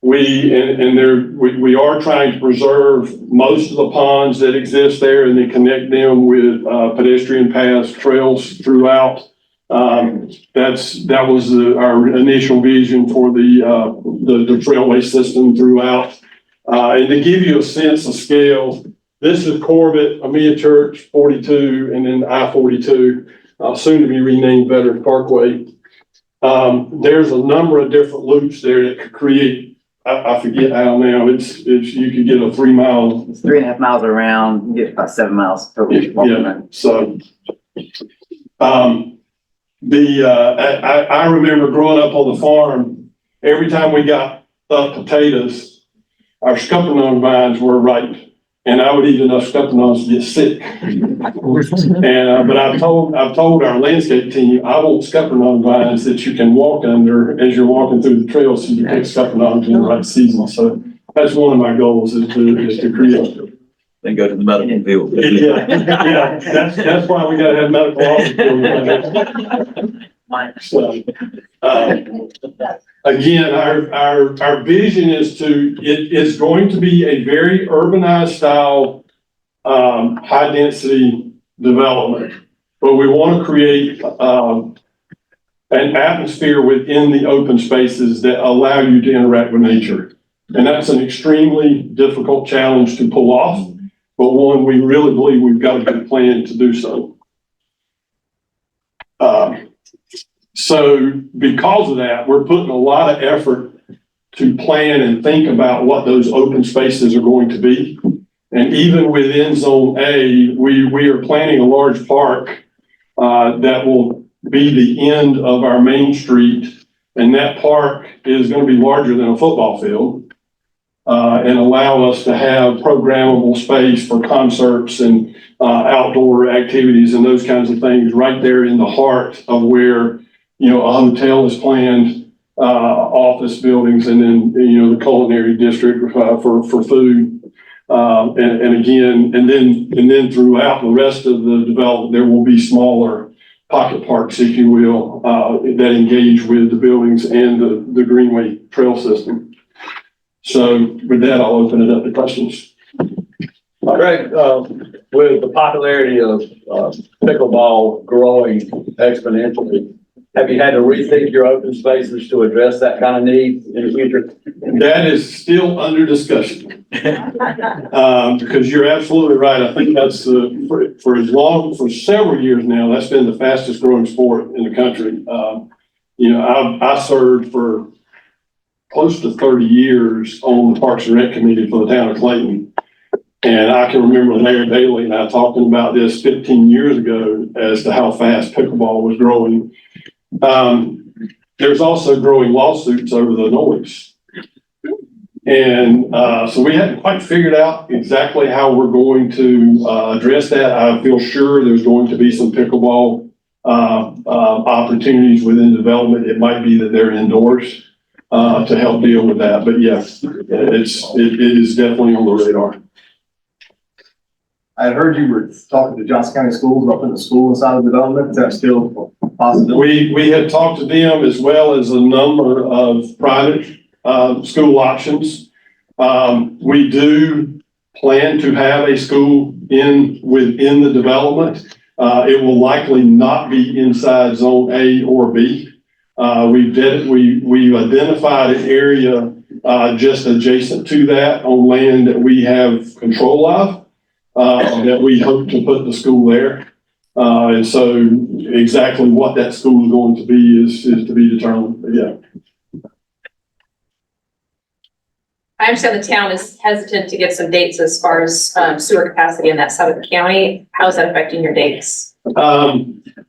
We are trying to preserve most of the ponds that exist there and then connect them with pedestrian paths, trails throughout. That was our initial vision for the trailway system throughout. And to give you a sense of scale, this is Corbett, Amia Church, 42, and then I-42, soon to be renamed Veterans Parkway. There's a number of different loops there that could create, I forget how now, it's you could get a 3 mile. It's 3.5 miles around, you get about 7 miles per week. Yeah, so, I remember growing up on the farm, every time we got up potatoes, our scuppernong vines were ripe. And I would eat enough scuppernongs to get sick. And, but I've told our landscape team, I want scuppernong vines that you can walk under as you're walking through the trail, so you pick scuppernongs in the right season. So that's one of my goals is to create. Then go to the medical field. Yeah, that's why we gotta have medical officers. So, again, our vision is it's going to be a very urbanized style, high density development, but we want to create an atmosphere within the open spaces that allow you to interact with nature. And that's an extremely difficult challenge to pull off, but one we really believe we've got a good plan to do so. So because of that, we're putting a lot of effort to plan and think about what those open spaces are going to be. And even within Zone A, we are planning a large park that will be the end of our main street. And that park is going to be larger than a football field and allow us to have programmable space for concerts and outdoor activities and those kinds of things right there in the heart of where, a hotel is planned, office buildings, and then, the culinary district for food. And then throughout the rest of the development, there will be smaller pocket parks, if you will, that engage with the buildings and the Greenway Trail system. So with that, I'll open it up to questions. Greg, with the popularity of pickleball growing exponentially, have you had to rethink your open spaces to address that kind of need in the future? That is still under discussion. Because you're absolutely right. I think that's for several years now, that's been the fastest growing sport in the country. I served for close to 30 years on the Parks and Rec Committee for the town of Clayton. And I can remember Mayor Bailey and I talking about this 15 years ago as to how fast pickleball was growing. There's also growing lawsuits over the noise. And so we haven't quite figured out exactly how we're going to address that. I feel sure there's going to be some pickleball opportunities within development. It might be that they're indoors to help deal with that. But yes, it is definitely on the radar. I heard you were talking to Johnson County Schools about putting a school inside of development. Is that still a possibility? We have talked to them as well as a number of private school options. We do plan to have a school within the development. It will likely not be inside Zone A or B. We've identified an area just adjacent to that on land that we have control of. That we hope to put the school there. And so exactly what that school is going to be is to be determined. But yeah. I understand the town is hesitant to give some dates as far as sewer capacity in that side of the county. How is that affecting your dates?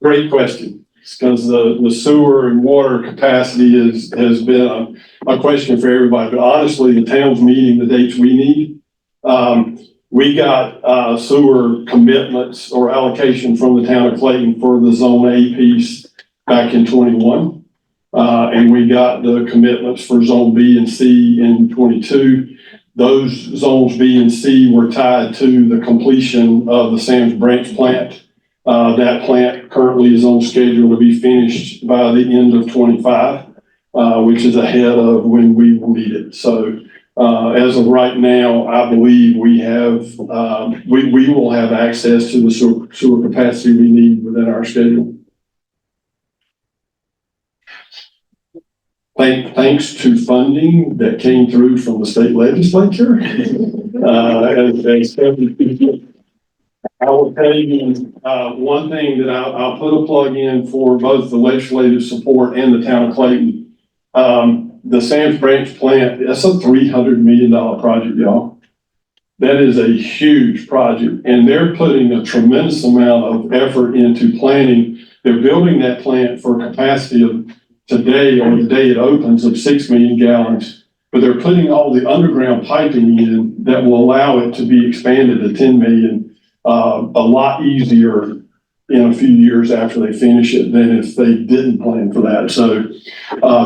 Great question. Because the sewer and water capacity has been a question for everybody. But honestly, the town's meeting the dates we need. We got sewer commitments or allocation from the town of Clayton for the Zone A piece back in 21. And we got the commitments for Zone B and C in 22. Those Zones B and C were tied to the completion of the Sam's Branch plant. That plant currently is on schedule to be finished by the end of 25, which is ahead of when we will need it. So as of right now, I believe we will have access to the sewer capacity we need within our schedule. Thanks to funding that came through from the state legislature. I will tell you one thing that I'll put a plug in for both the legislative support and the town of Clayton. The Sam's Branch plant, that's a $300 million project, y'all. That is a huge project, and they're putting a tremendous amount of effort into planning. They're building that plant for capacity of today, or the day it opens, of 6 million gallons, but they're putting all the underground piping in that will allow it to be expanded to 10 million a lot easier in a few years after they finish it than if they didn't plan for that. So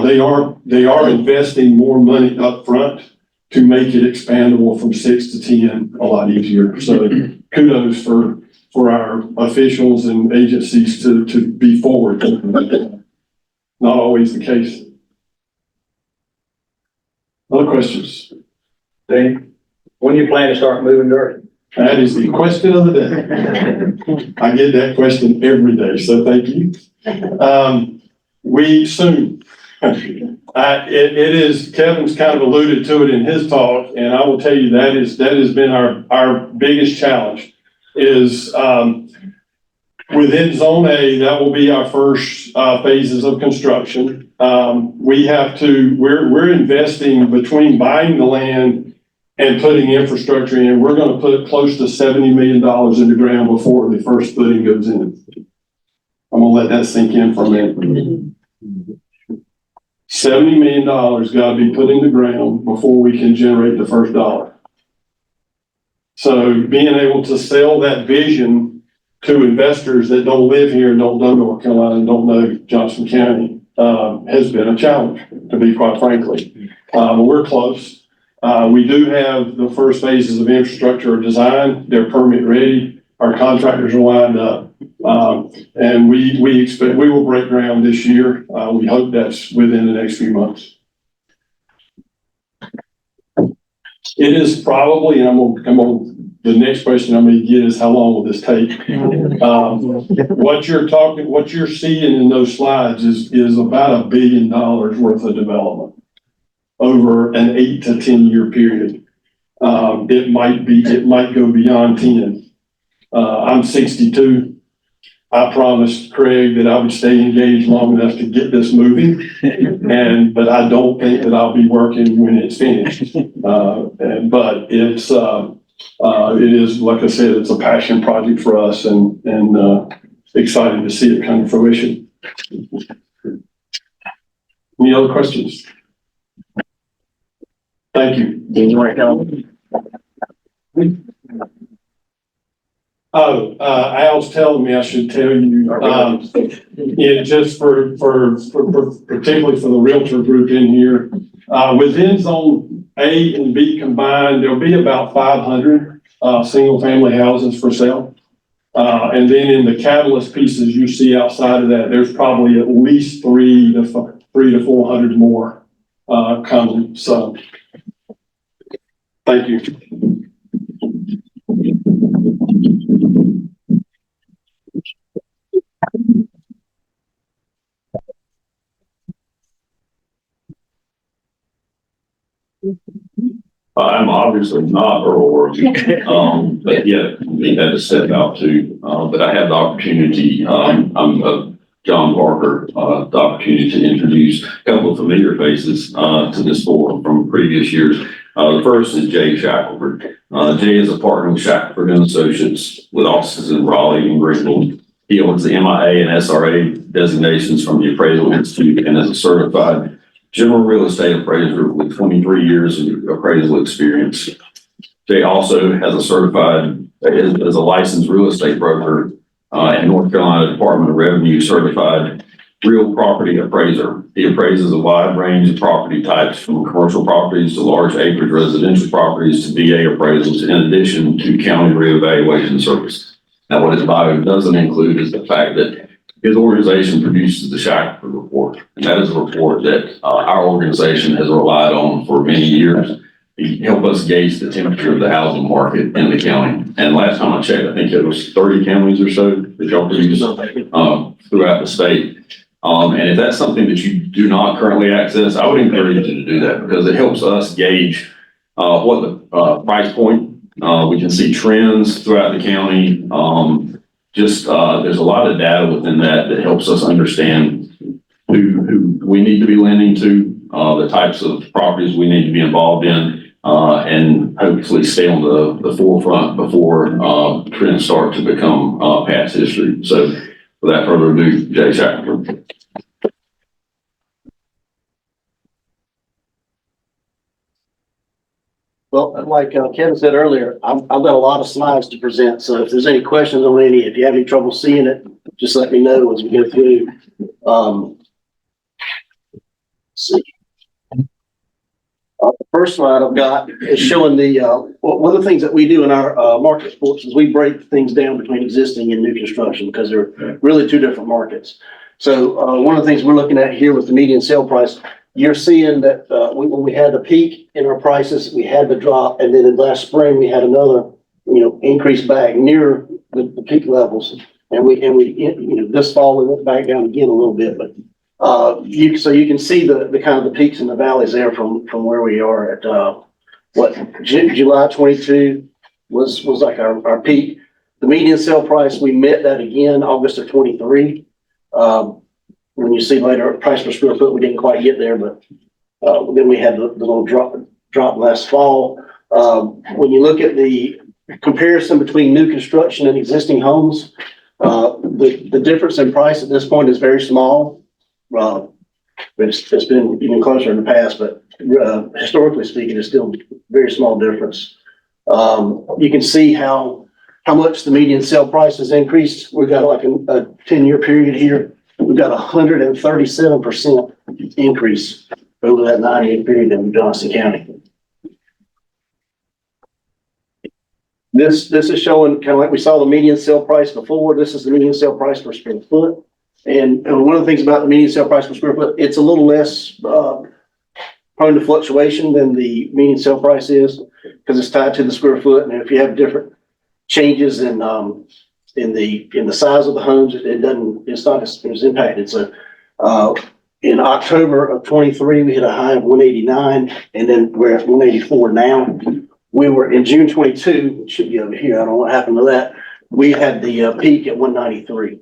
they are investing more money up front to make it expandable from 6 to 10 a lot easier. So kudos for our officials and agencies to be forward. Not always the case. Other questions? Dave, when do you plan to start moving dirt? That is the question of the day. I get that question every day, so thank you. We soon. It is, Kevin's kind of alluded to it in his talk, and I will tell you that has been our biggest challenge is Within Zone A, that will be our first phases of construction. We're investing between buying the land and putting infrastructure in. We're going to put close to $70 million in the ground before the first footing goes in. I'm going to let that sink in for a minute. $70 million got to be put in the ground before we can generate the first dollar. So being able to sell that vision to investors that don't live here and don't know North Carolina and don't know Johnson County has been a challenge, to be quite frankly. But we're close. We do have the first phases of infrastructure design. They're permit ready. Our contractors are lined up. And we expect we will break ground this year. We hope that's within the next few months. It is probably, and the next question I'm going to get is how long will this take? What you're seeing in those slides is about $1 billion worth of development over an 8 to 10 year period. It might go beyond 10. I'm 62. I promised Craig that I would stay engaged long enough to get this moving, but I don't think that I'll be working when it's finished. But it is, like I said, it's a passion project for us, and excited to see it come to fruition. Any other questions? Thank you. Al's telling me I should tell you, just for particularly for the realtor group in here, within Zone A and B combined, there'll be about 500 single family houses for sale. And then in the catalyst pieces you see outside of that, there's probably at least 300 to 400 more coming. So thank you. I'm obviously not Earl Worthy, but yet we had to step out too. But I had the opportunity, I'm John Parker, the opportunity to introduce a couple of familiar faces to this forum from previous years. The first is Jay Shackelford. Jay is a partner with Shackelford and Associates with offices in Raleigh and Greenville. He owns the MIA and SRA designations from the Appraisal Institute and is a certified general real estate appraiser with 23 years of appraisal experience. Jay also has a is a licensed real estate broker and North Carolina Department of Revenue certified real property appraiser. He appraises a wide range of property types from commercial properties to large acreage residential properties to VA appraisals, in addition to county reevaluation service. Now, what his bio doesn't include is the fact that his organization produces the Shackelford report, and that is a report that our organization has relied on for many years. He helped us gauge the temperature of the housing market in the county. And last time I checked, I think it was 30 counties or so that y'all produce throughout the state. And if that's something that you do not currently access, I would encourage you to do that because it helps us gauge what the price point. We can see trends throughout the county. There's a lot of data within that helps us understand who we need to be lending to, the types of properties we need to be involved in, and hopefully stay on the forefront before trends start to become past history. So without further ado, Jay Shackelford. Well, like Kevin said earlier, I've got a lot of slides to present. So if there's any questions on any, if you have any trouble seeing it, just let me know as we go through. Let's see. The first slide I've got is showing the one of the things that we do in our market reports is we break things down between existing and new construction because they're really two different markets. So one of the things we're looking at here with the median sale price, you're seeing that when we had the peak in our prices, we had the drop, and then in last spring we had another, increase back near the peak levels, and we this fall we went back down again a little bit, but so you can see the kind of the peaks and the valleys there from where we are at July 22 was like our peak. The median sale price, we met that again, August of 23. When you see later, price per square foot, we didn't quite get there, but then we had the little drop last fall. When you look at the comparison between new construction and existing homes, the difference in price at this point is very small. But it's been even closer in the past, but historically speaking, it's still a very small difference. You can see how much the median sale price has increased. We've got like a 10-year period here. We've got 137% increase over that 9-year period in Johnson County. This is showing kind of like we saw the median sale price before. This is the median sale price per square foot. And one of the things about the median sale price per square foot, it's a little less prone to fluctuation than the median sale price is because it's tied to the square foot. And if you have different changes in the size of the homes, it's not as impacted. So in October of 23, we hit a high of 189, and then we're at 184 now. We were in June 22, it should be over here. I don't know what happened to that. We had the peak at 193.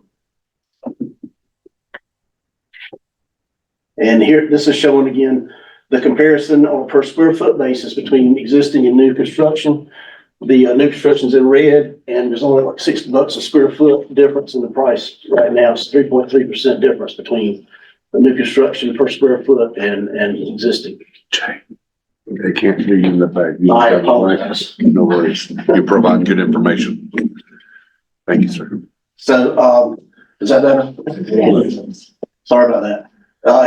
And here, this is showing again the comparison on a per square foot basis between existing and new construction. The new construction's in red, and there's only like $60 a square foot difference in the price right now. It's 3.3% difference between the new construction per square foot and existing. They can't hear you in the back. I apologize. No worries. You provide good information. Thank you, sir. So, is that better? Yes. Sorry about that.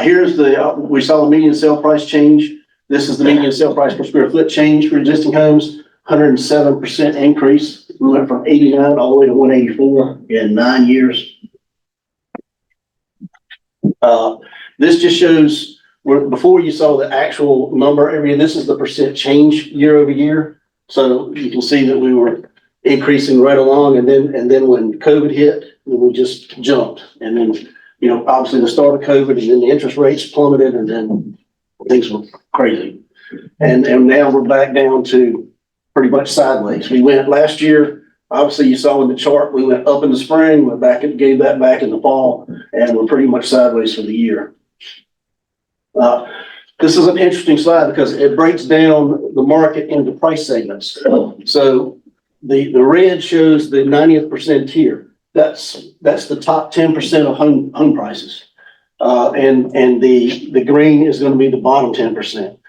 Here's we saw the median sale price change. This is the median sale price per square foot change for existing homes, 107% increase. We went from 89 all the way to 184 in 9 years. This just shows where before you saw the actual number every year, this is the percent change year over year. So you can see that we were increasing right along, and then when COVID hit, we just jumped. And then, you know, obviously the start of COVID, and then the interest rates plummeted, and then things were crazy. And now we're back down to pretty much sideways. We went last year, obviously you saw in the chart, we went up in the spring, went back and gave that back in the fall, and we're pretty much sideways for the year. This is an interesting slide because it breaks down the market into price segments. So the red shows the 90th percentile. That's the top 10% of home prices. And the green is going to be the bottom 10%.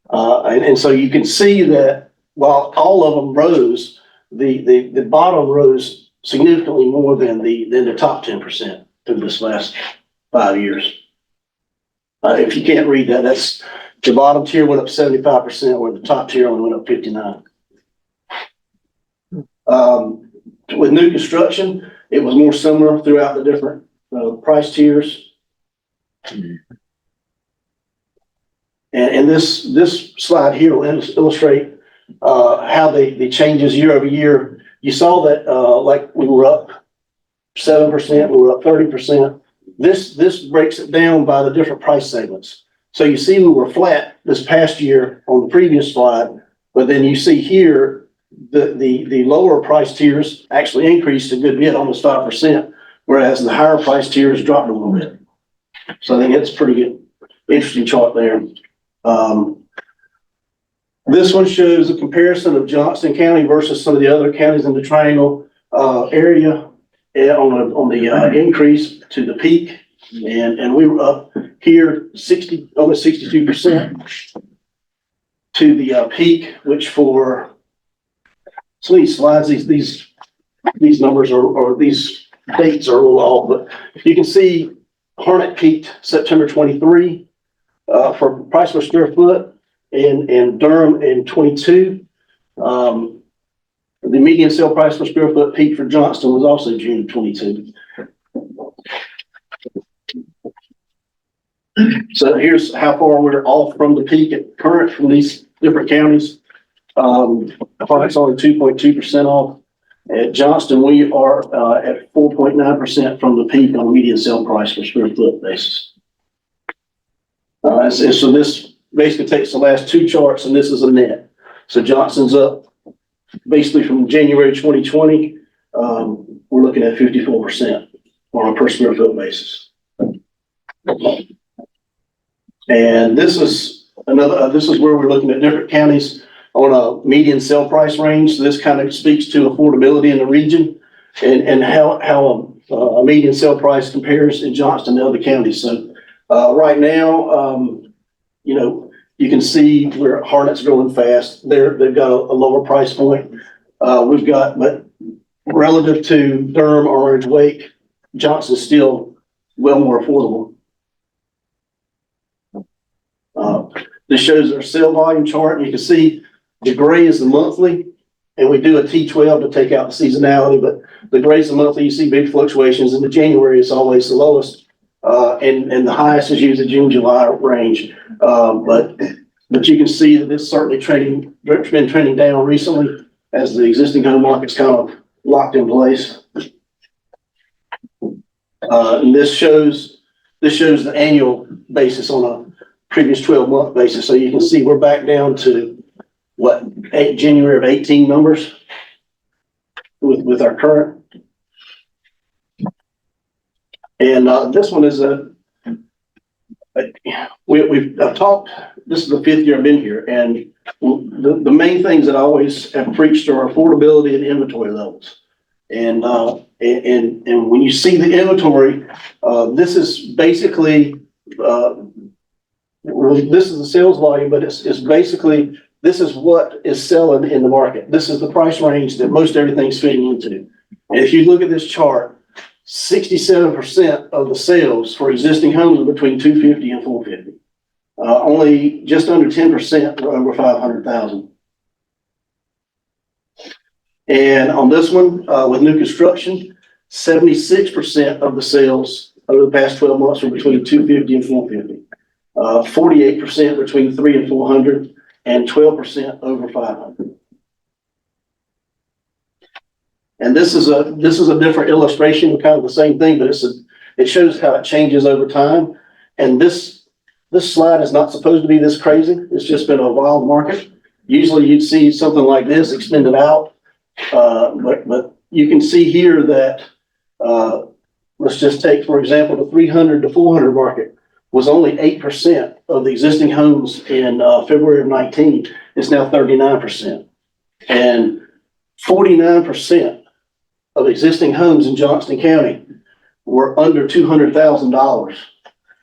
And so you can see that while all of them rose, the bottom rose significantly more than the top 10% through this last 5 years. If you can't read that, that's the bottom tier went up 75%, where the top tier only went up 59%. With new construction, it was more similar throughout the different price tiers. And this slide here will illustrate how the changes year over year. You saw that like we were up 7%, we were up 30%. This breaks it down by the different price segments. So you see we were flat this past year on the previous slide, but then you see here the lower price tiers actually increased a good bit, almost 5%, whereas the higher price tiers dropped a little bit. So I think it's a pretty good, interesting chart there. This one shows a comparison of Johnson County versus some of the other counties in the Triangle area on the increase to the peak. And we were up here almost 62% to the peak, which for some of these slides, these numbers or these dates are a little off, but you can see Harnett peaked September 23 for price per square foot, and Durham in 22. The median sale price per square foot peak for Johnston was also June of 22. So here's how far we're off from the peak at current from these different counties. Harnett's only 2.2% off. At Johnston, we are at 4.9% from the peak on median sale price per square foot basis. So this basically takes the last two charts, and this is a net. So Johnston's up basically from January 2020 we're looking at 54% on a per square foot basis. And this is this is where we're looking at different counties on a median sale price range. So this kind of speaks to affordability in the region and how a median sale price compares in Johnston to other counties. So right now, you know, you can see where Harnet's growing fast. They've got a lower price point. But relative to Durham, Orange, Wake, Johnston's still well more affordable. This shows our sale volume chart. You can see the gray is the monthly, and we do a T12 to take out the seasonality, but the gray is the monthly. You see big fluctuations. In the January, it's always the lowest, and the highest is usually June, July range. But you can see that it's certainly been trending down recently as the existing home market's kind of locked in place. And this shows the annual basis on a previous 12-month basis. So you can see we're back down to what, January of 18 numbers with our current. And this one is I've talked, this is the 5th year I've been here, and the main things that I always have preached are affordability and inventory levels. And when you see the inventory, this is basically, this is the sales volume, but it's basically, this is what is selling in the market. This is the price range that most everything's fitting into. And if you look at this chart, 67% of the sales for existing homes are between 250 and 450. Only just under 10% are over 500,000. And on this one, with new construction, 76% of the sales over the past 12 months were between 250 and 450. 48% between 300 and 400, and 12% over 500. And this is a different illustration of kind of the same thing, but it shows how it changes over time. And this slide is not supposed to be this crazy. It's just been a wild market. Usually you'd see something like this extended out, but you can see here that let's just take, for example, the 300 to 400 market was only 8% of the existing homes in February of 19. It's now 39%. And 49% of existing homes in Johnston County were under $200,000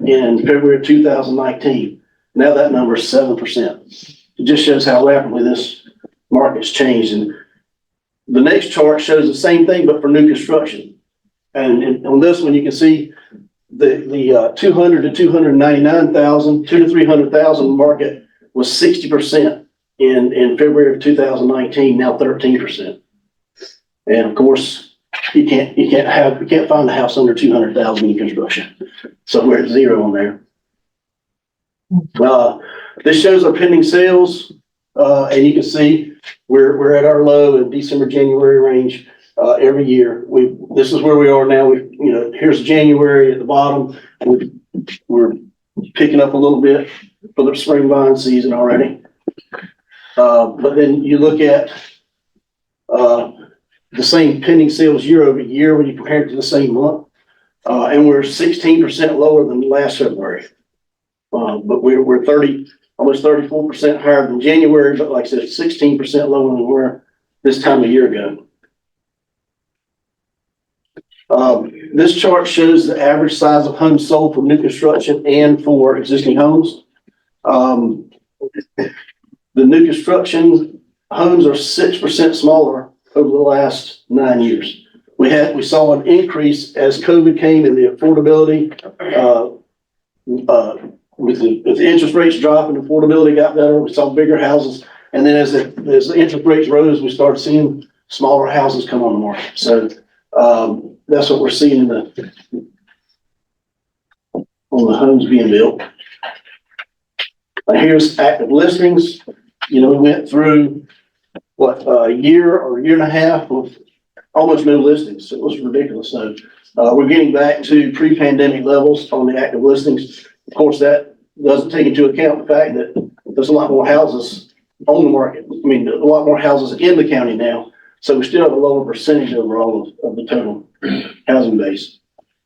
in February of 2019. Now that number is 7%. It just shows how rapidly this market's changed. And the next chart shows the same thing, but for new construction. And on this one, you can see the 200 to 299,000, 200 to 300,000 market was 60% in February of 2019, now 13%. And of course, you can't find a house under 200,000 in construction. So we're at 0 on there. This shows our pending sales, and you can see we're at our low in December, January range. Every year, this is where we are now. Here's January at the bottom. We're picking up a little bit for the spring buying season already. But then you look at the same pending sales year over year when you compare it to the same month, and we're 16% lower than last February. But we're almost 34% higher than January, but like I said, 16% lower than we were this time a year ago. This chart shows the average size of homes sold for new construction and for existing homes. The new construction homes are 6% smaller over the last 9 years. We saw an increase as COVID came and the affordability, with the interest rates dropping, affordability got better. We saw bigger houses. And then as the interest rates rose, we started seeing smaller houses come on the market. So, that's what we're seeing on the homes being built. Here's active listings. We went through a year or a year and a half of almost no listings. It was ridiculous. So we're getting back to pre-pandemic levels on the active listings. Of course, that doesn't take into account the fact that there's a lot more houses on the market. I mean, a lot more houses in the county now. So we still have a lower percentage overall of the total housing base.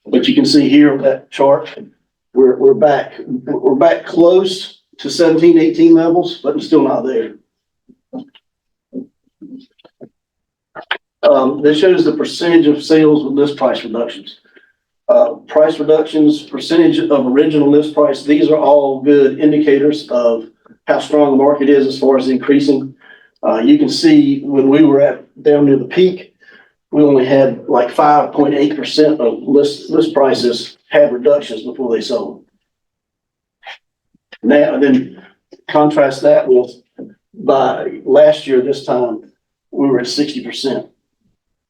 But you can see here on that chart, we're back close to 17, 18 levels, but we're still not there. This shows the percentage of sales with list price reductions. Price reductions, percentage of original list price, these are all good indicators of how strong the market is as far as increasing. You can see when we were down near the peak, we only had like 5.8% of list prices had reductions before they sold. Now, and then contrast that with by last year, this time, we were at 60%.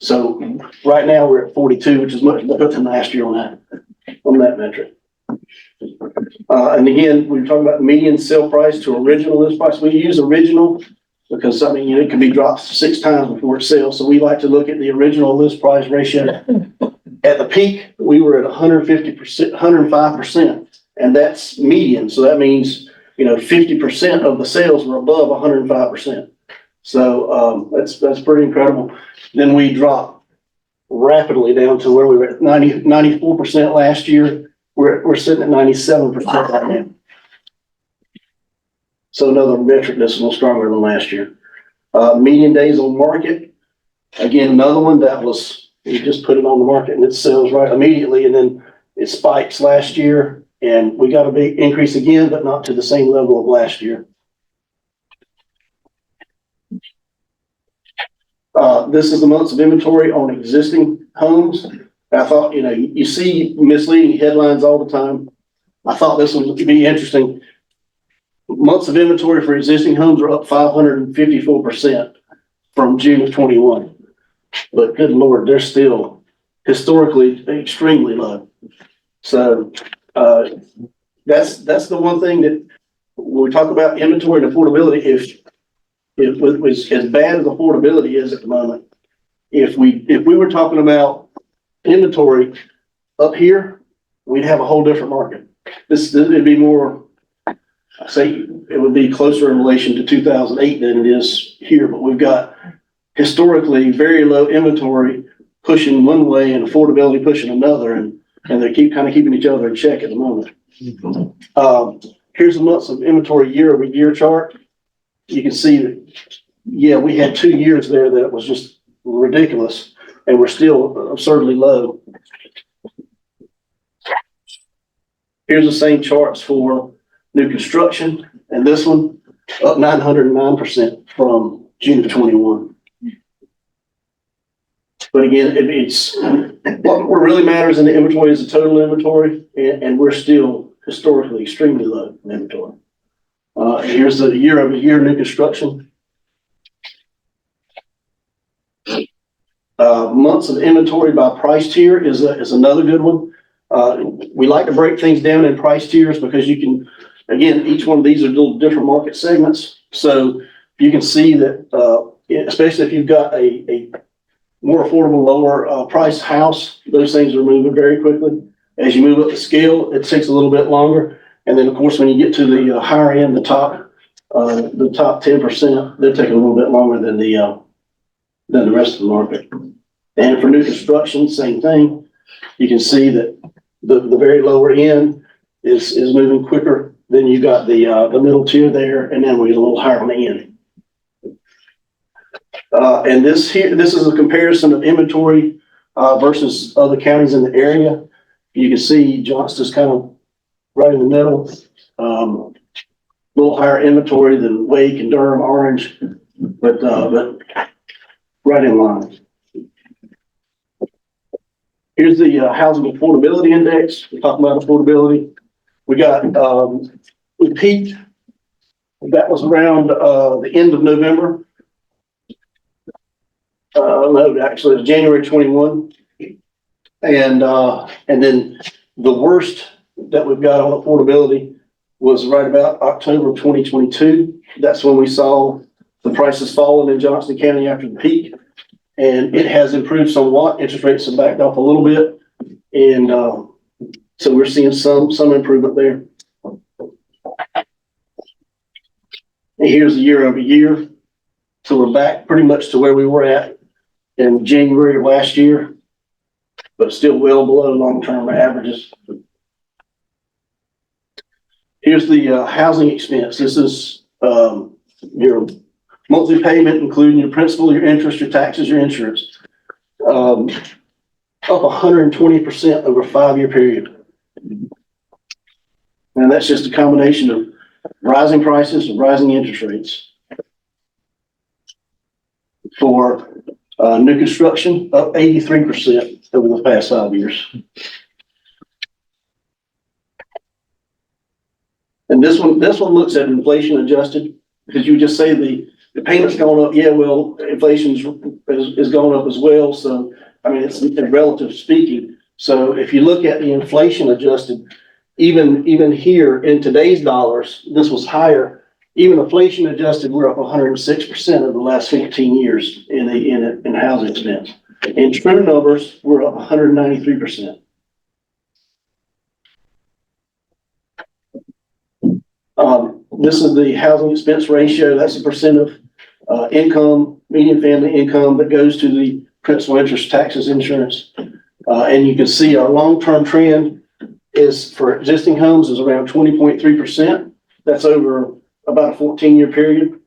So right now we're at 42, which is much better than last year on that metric. And again, we were talking about median sale price to original list price. We use original because it can be dropped 6 times before it sells. So we like to look at the original list price ratio. At the peak, we were at 150%, 105%, and that's median. So that means, 50% of the sales were above 105%. So that's pretty incredible. Then we dropped rapidly down to where we were at 94% last year. We're sitting at 97% right now. So another metric that's a little stronger than last year. Median days on market. Again, another one that was, we just put it on the market and it sells right immediately, and then it spikes last year, and we got a big increase again, but not to the same level of last year. This is the months of inventory on existing homes. I thought, you see misleading headlines all the time. I thought this would be interesting. Months of inventory for existing homes are up 554% from June of 21. But good Lord, they're still historically extremely low. So that's the one thing that when we talk about inventory and affordability, if it was as bad as affordability is at the moment, if we were talking about inventory up here, we'd have a whole different market. It'd be more, I say it would be closer in relation to 2008 than it is here, but we've got historically very low inventory pushing one way and affordability pushing another, and they keep keeping each other in check at the moment. Here's the months of inventory year-over-year chart. You can see that, yeah, we had 2 years there that was just ridiculous, and we're still absurdly low. Here's the same charts for new construction, and this one up 909% from June of 21. But again, it's what really matters in the inventory is the total inventory, and we're still historically extremely low in inventory. Here's the year-over-year new construction. Months of inventory by price tier is another good one. We like to break things down in price tiers because you can, again, each one of these are little different market segments. So you can see that, especially if you've got a more affordable, lower price house, those things are moving very quickly. As you move up the scale, it takes a little bit longer. And then, of course, when you get to the higher end, the top 10%, they're taking a little bit longer than the rest of the market. And for new construction, same thing. You can see that the very lower end is moving quicker. Then you got the middle tier there, and then we get a little higher on the end. And this is a comparison of inventory versus other counties in the area. You can see Johnston's kind of right in the middle. A little higher inventory than Wake and Durham, Orange, but right in line. Here's the housing affordability index. We're talking about affordability. We got we peaked. That was around the end of November. No, actually, it was January 21. And then the worst that we've got on affordability was right about October 2022. That's when we saw the prices falling in Johnston County after the peak. And it has improved somewhat. Interest rates have backed off a little bit. And so we're seeing some improvement there. And here's the year over year. So we're back pretty much to where we were at in January of last year, but still well below long-term averages. Here's the housing expense. This is your monthly payment, including your principal, your interest, your taxes, your insurance. Up 120% over a 5-year period. And that's just a combination of rising prices and rising interest rates. For new construction, up 83% over the past 5 years. And this one looks at inflation adjusted, because you just say the payment's going up. Yeah, well, inflation's is going up as well. So, I mean, it's relative speaking. So if you look at the inflation adjusted, even here in today's dollars, this was higher. Even inflation adjusted, we're up 106% over the last 15 years in housing expense. In true numbers, we're up 193%. This is the housing expense ratio. That's the percent of income, median family income that goes to the principal, interest, taxes, insurance. And you can see our long-term trend is for existing homes is around 20.3%. That's over about a 14-year period.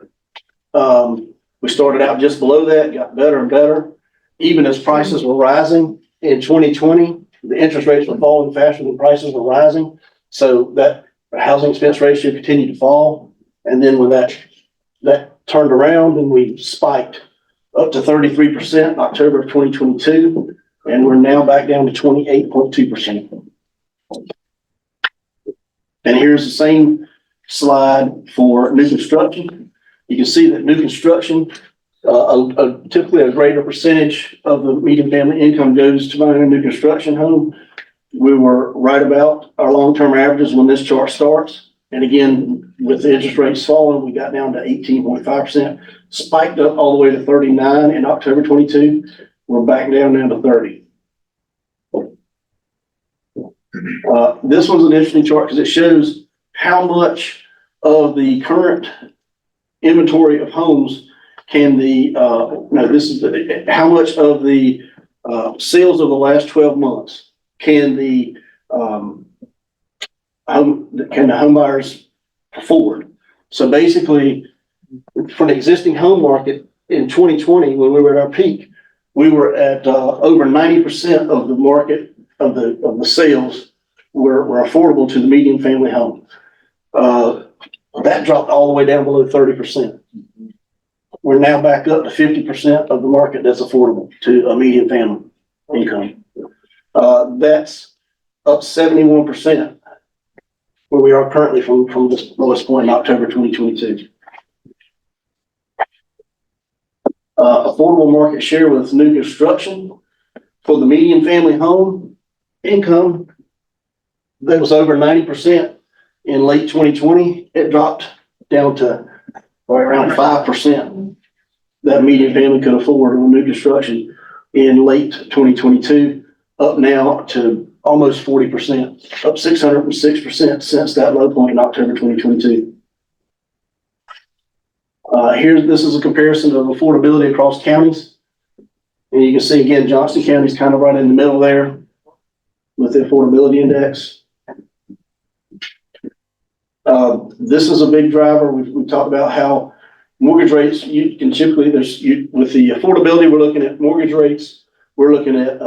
We started out just below that, got better and better. Even as prices were rising in 2020, the interest rates were falling faster than prices were rising. So that housing expense ratio continued to fall. And then when that turned around and we spiked up to 33% in October of 2022, and we're now back down to 28.2%. And here's the same slide for new construction. You can see that new construction, typically a greater percentage of the median family income goes to buying a new construction home. We were right about our long-term averages when this chart starts. And again, with the interest rates falling, we got down to 18.5%, spiked up all the way to 39 in October 22. We're back down now to 30. This one's an interesting chart because it shows how much of the current inventory of homes can how much of the sales of the last 12 months can the home buyers afford. So basically, for the existing home market in 2020, when we were at our peak, we were at over 90% of the market of the sales were affordable to the median family home. That dropped all the way down below 30%. We're now back up to 50% of the market that's affordable to a median family income. That's up 71% where we are currently from this lowest point in October 2022. Affordable market share with new construction for the median family home income, that was over 90% in late 2020. It dropped down to right around 5% that median family could afford on new construction in late 2022, up now to almost 40%, up 606% since that low point in October 2022. This is a comparison of affordability across counties. And you can see again, Johnston County is kind of right in the middle there with the affordability index. This is a big driver. We talked about how mortgage rates, you can typically, with the affordability, we're looking at mortgage rates, we're looking at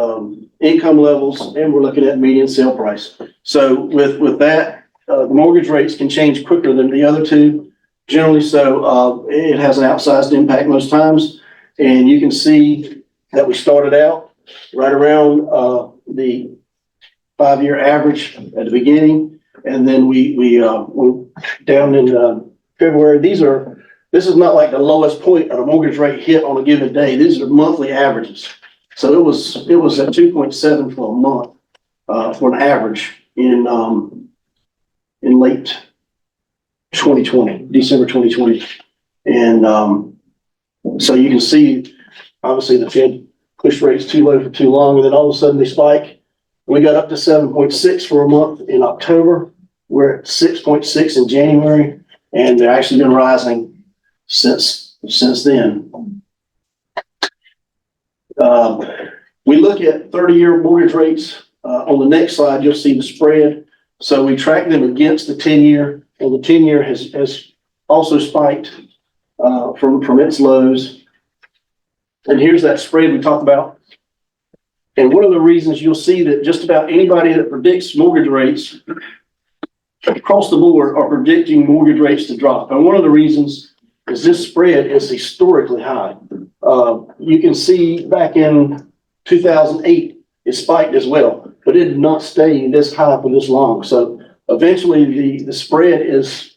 income levels, and we're looking at median sale price. So with that, the mortgage rates can change quicker than the other two. Generally, so it has an outsized impact most times. And you can see that we started out right around the 5-year average at the beginning. And then we down in February. This is not like the lowest point of a mortgage rate hit on a given day. These are monthly averages. So it was at 2.7 for a month for an average in late 2020, December 2020. And so you can see, obviously, the Fed pushed rates too low for too long, and then all of a sudden they spike. We got up to 7.6 for a month in October. We're at 6.6 in January, and they're actually been rising since then. We look at 30-year mortgage rates. On the next slide, you'll see the spread. So we track them against the 10-year, and the 10-year has also spiked from its lows. And here's that spread we talked about. And one of the reasons you'll see that just about anybody that predicts mortgage rates across the board are predicting mortgage rates to drop. And one of the reasons is this spread is historically high. You can see back in 2008, it spiked as well, but it did not stay this high for this long. So eventually the spread is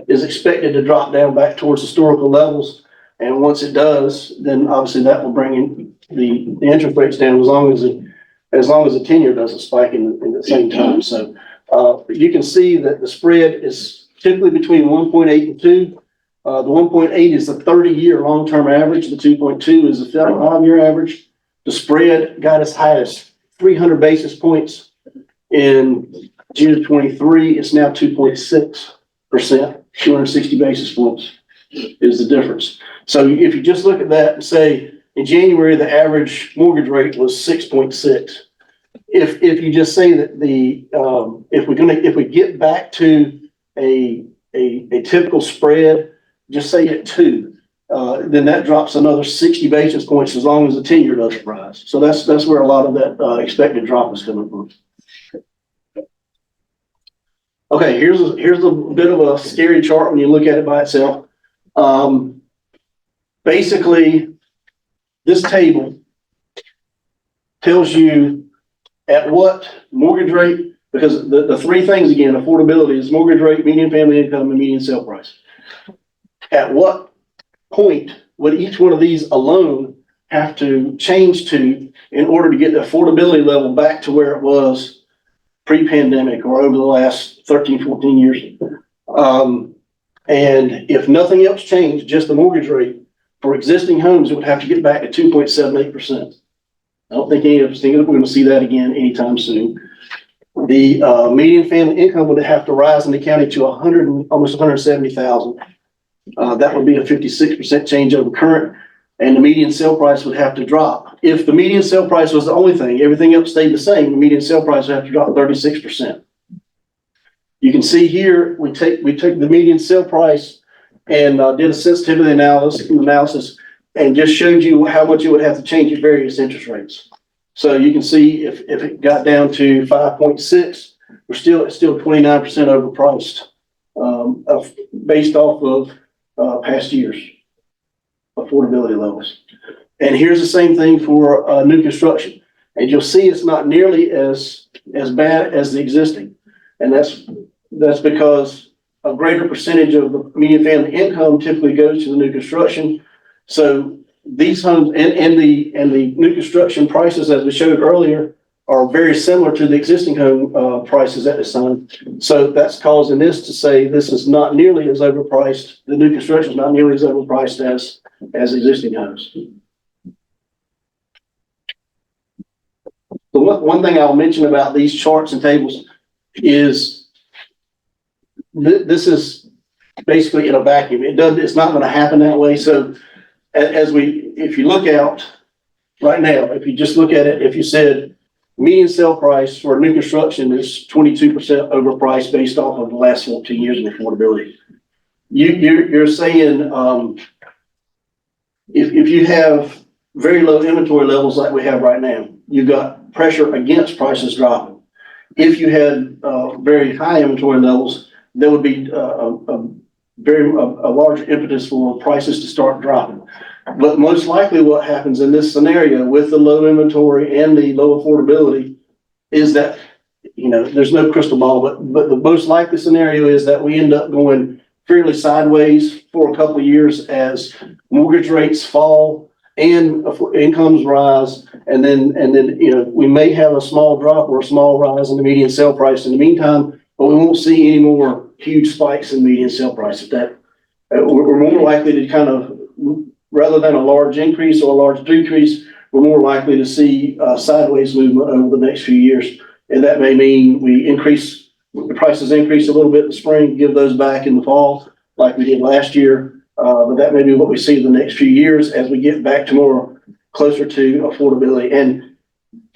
expected to drop down back towards historical levels. And once it does, then obviously that will bring in the interest rates down as long as the 10-year doesn't spike in the same time. So you can see that the spread is typically between 1.8 and 2. The 1.8 is the 30-year long-term average. The 2.2 is the 5-year average. The spread got as high as 300 basis points in June of 23. It's now 2.6%, 260 basis points is the difference. So if you just look at that and say, in January, the average mortgage rate was 6.6. If you just say that if we get back to a typical spread, just say at 2, then that drops another 60 basis points as long as the 10-year doesn't rise. So that's where a lot of that expected drop is coming from. Okay, here's a bit of a scary chart when you look at it by itself. Basically, this table tells you at what mortgage rate, because the three things again, affordability is mortgage rate, median family income, and median sale price. At what point would each one of these alone have to change to in order to get the affordability level back to where it was pre-pandemic or over the last 13, 14 years? And if nothing else changed, just the mortgage rate for existing homes, it would have to get back to 2.78%. I don't think any of us think we're going to see that again anytime soon. The median family income would have to rise in the county to almost 170,000. That would be a 56% change over current, and the median sale price would have to drop. If the median sale price was the only thing, everything else stayed the same, the median sale price would have to drop 36%. You can see here, we take the median sale price and did a sensitivity analysis and just showed you how much it would have to change at various interest rates. So you can see if it got down to 5.6, it's still 29% overpriced based off of past years affordability levels. And here's the same thing for new construction. And you'll see it's not nearly as bad as the existing. And that's because a greater percentage of the median family income typically goes to the new construction. So these homes and the new construction prices, as we showed earlier, are very similar to the existing home prices at this time. So that's causing this to say this is not nearly as overpriced. The new construction is not nearly as overpriced as existing homes. The one thing I'll mention about these charts and tables is this is basically in a vacuum. It's not going to happen that way. So if you look out right now, if you just look at it, if you said median sale price for new construction is 22% overpriced based off of the last 14 years of affordability, you're saying if you have very low inventory levels like we have right now, you've got pressure against prices dropping. If you had very high inventory levels, there would be a large impetus for prices to start dropping. But most likely what happens in this scenario with the low inventory and the low affordability is that, there's no crystal ball, but the most likely scenario is that we end up going fairly sideways for a couple of years as mortgage rates fall and incomes rise. And then we may have a small drop or a small rise in the median sale price in the meantime, but we won't see any more huge spikes in median sale price. We're more likely to kind of, rather than a large increase or a large decrease, we're more likely to see sideways movement over the next few years. And that may mean the prices increase a little bit in the spring, give those back in the fall, like we did last year. But that may be what we see in the next few years as we get back to more closer to affordability. And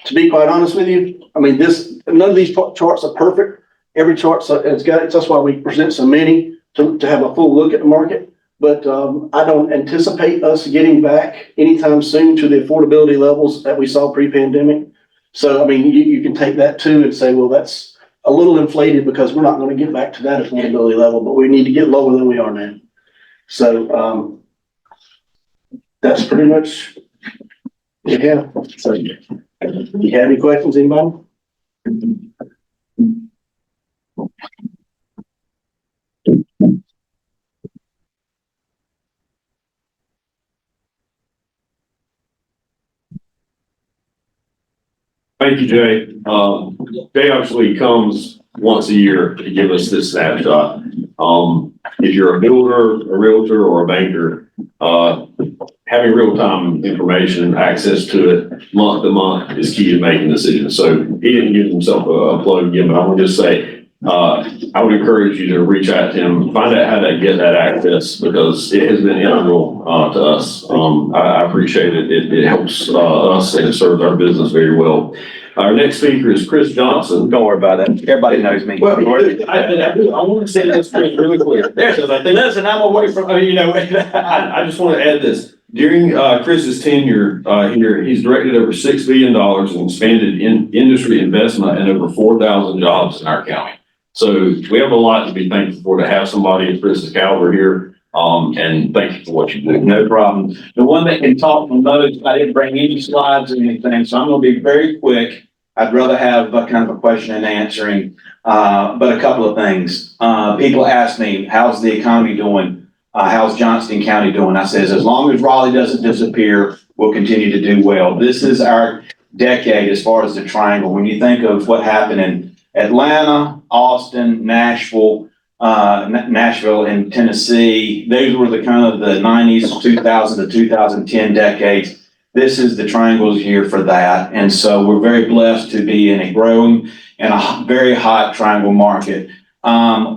to be quite honest with you, I mean, none of these charts are perfect. Every chart, that's why we present so many to have a full look at the market. But I don't anticipate us getting back anytime soon to the affordability levels that we saw pre-pandemic. So, I mean, you can take that too and say, well, that's a little inflated because we're not going to get back to that affordability level, but we need to get lower than we are now. So that's pretty much, yeah. So, you have any questions, anybody? Thank you, Jay. Jay actually comes once a year to give us this snapshot. If you're a builder, a realtor, or a banker, having real-time information, access to it month to month is key to making decisions. So he didn't give himself a plug again, but I want to just say, I would encourage you to reach out to him, find out how to get that access because it has been integral to us. I appreciate it. It helps us and it serves our business very well. Our next speaker is Chris Johnson. Don't worry about it. Everybody knows me. Well, I want to say this really clear. Listen, I'm away from, I just want to add this. During Chris's tenure here, he's directed over $6 billion and expanded industry investment and over 4,000 jobs in our county. So we have a lot to be thankful for to have somebody of Chris's caliber here. And thank you for what you do. No problem. The one that can talk the most, I didn't bring any slides or anything, so I'm going to be very quick. I'd rather have a kind of a question and answering, but a couple of things. People ask me, how's the economy doing? How's Johnston County doing? I says, as long as Raleigh doesn't disappear, we'll continue to do well. This is our decade as far as the triangle. When you think of what happened in Atlanta, Austin, Nashville, and Tennessee, those were the kind of the 90s, 2000 to 2010 decades. This is the triangles here for that. And so we're very blessed to be in a growing and a very hot triangle market.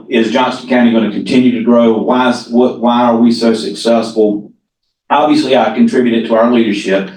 Is Johnston County going to continue to grow? Why are we so successful? Obviously, I contributed to our leadership,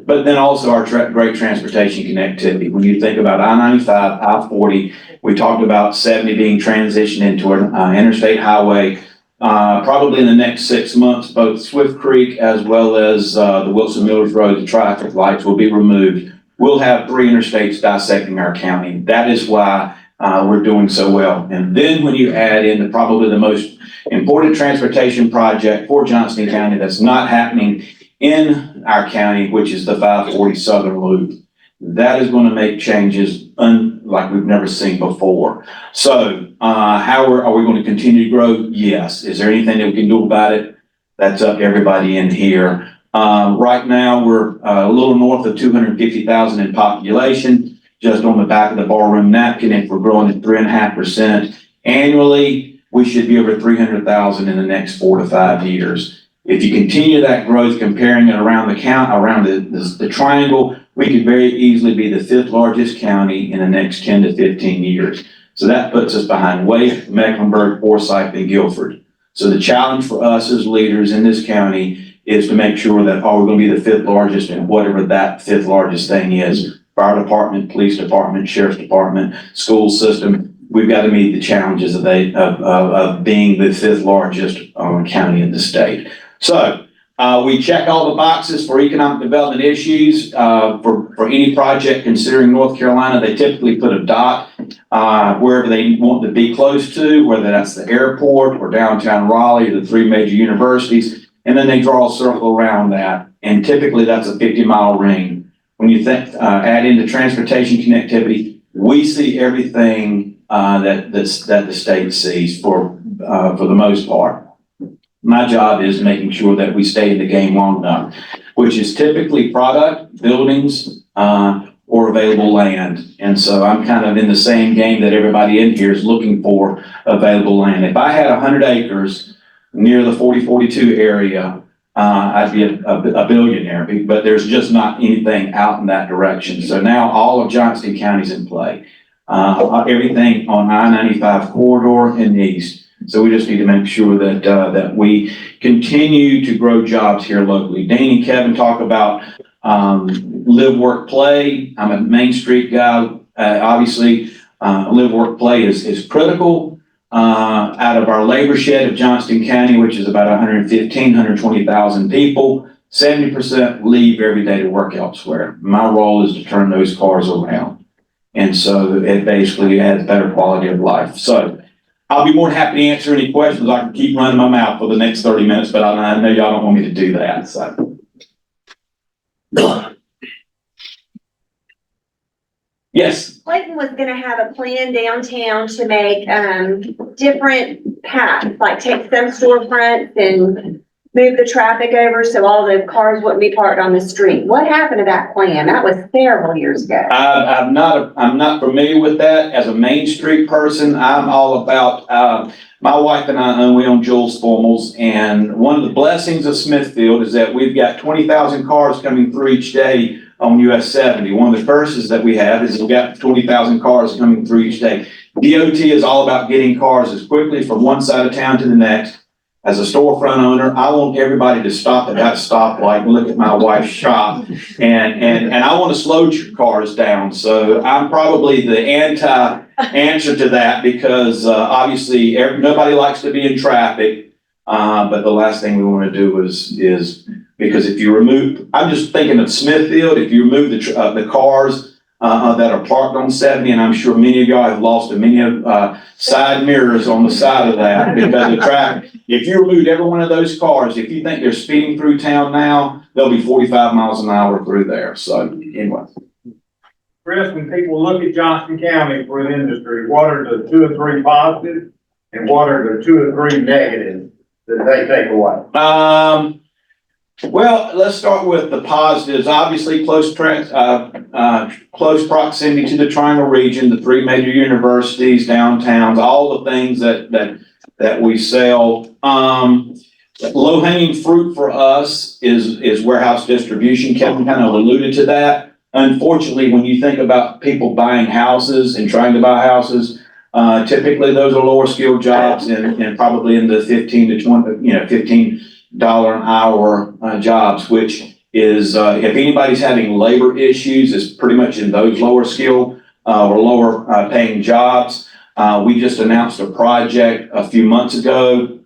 but then also our great transportation connectivity. When you think about I-95, I-40, we talked about 70 being transitioned into an interstate highway. Probably in the next 6 months, both Swift Creek as well as the Wilson Millers Road, the traffic lights will be removed. We'll have 3 interstates dissecting our county. That is why we're doing so well. And then when you add in probably the most important transportation project for Johnston County that's not happening in our county, which is the 540 Southern Loop, that is going to make changes like we've never seen before. So how are we going to continue to grow? Yes. Is there anything that we can do about it? That's up to everybody in here. Right now, we're a little north of 250,000 in population, just on the back of the ballroom napkin. If we're growing at 3.5% annually, we should be over 300,000 in the next 4 to 5 years. If you continue that growth, comparing it around the triangle, we could very easily be the 5th largest county in the next 10 to 15 years. So that puts us behind Wake, Mecklenburg, Forsyth, and Guilford. So the challenge for us as leaders in this county is to make sure that we're going to be the 5th largest in whatever that 5th largest thing is. Fire department, police department, sheriff's department, school system. We've got to meet the challenges of being the 5th largest county in the state. So we check all the boxes for economic development issues. For any project considering North Carolina, they typically put a dot wherever they want to be close to, whether that's the airport or downtown Raleigh, or the 3 major universities, and then they draw a circle around that. And typically that's a 50-mile ring. When you add in the transportation connectivity, we see everything that the state sees for the most part. My job is making sure that we stay in the game long enough, which is typically product, buildings, or available land. And so I'm kind of in the same game that everybody in here is looking for available land. If I had 100 acres near the 4042 area, I'd be a billionaire, but there's just not anything out in that direction. So now all of Johnston County's in play. Everything on I-95 corridor and east. So we just need to make sure that we continue to grow jobs here locally. Danny and Kevin talk about Live, work, play. I'm a Main Street guy. Obviously, live, work, play is critical. Out of our labor shed of Johnston County, which is about 120,000 people, 70% leave every day to work elsewhere. My role is to turn those cars around. And so it basically adds better quality of life. So I'll be more than happy to answer any questions. I can keep running my mouth for the next 30 minutes, but I know y'all don't want me to do that, so. Yes. Clayton was gonna have a plan downtown to make, different paths, like take some storefronts and move the traffic over so all the cars wouldn't be parked on the street. What happened to that plan? That was several years ago. I'm not familiar with that. As a Main Street person, I'm all about, my wife and I we own Jules Formals, and one of the blessings of Smithfield is that we've got 20,000 cars coming through each day on US 70. One of the curses that we have is we've got 20,000 cars coming through each day. DOT is all about getting cars as quickly from one side of town to the next. As a storefront owner, I want everybody to stop at that stoplight and look at my wife's shop, and I want to slow cars down. So I'm probably the answer to that, because obviously nobody likes to be in traffic. But the last thing we want to do is because if you remove, I'm just thinking of Smithfield, if you remove the cars that are parked on 70, and I'm sure many of y'all have lost many of side mirrors on the side of that because of traffic. If you removed every one of those cars, if you think they're speeding through town now, they'll be 45 miles an hour through there. So anyway. Chris, when people look at Johnston County for the industry, what are the 2 or 3 positives and what are the 2 or 3 negatives that they take away? Well, let's start with the positives. Obviously, close proximity to the Triangle region, the 3 major universities, downtowns, all the things that we sell. Low hanging fruit for us is warehouse distribution. Kevin kind of alluded to that. Unfortunately, when you think about people buying houses and trying to buy houses, typically those are lower skilled jobs and probably in the 15 to 20, $15 an hour jobs, which is, if anybody's having labor issues, it's pretty much in those lower skill or lower paying jobs. We just announced a project a few months ago.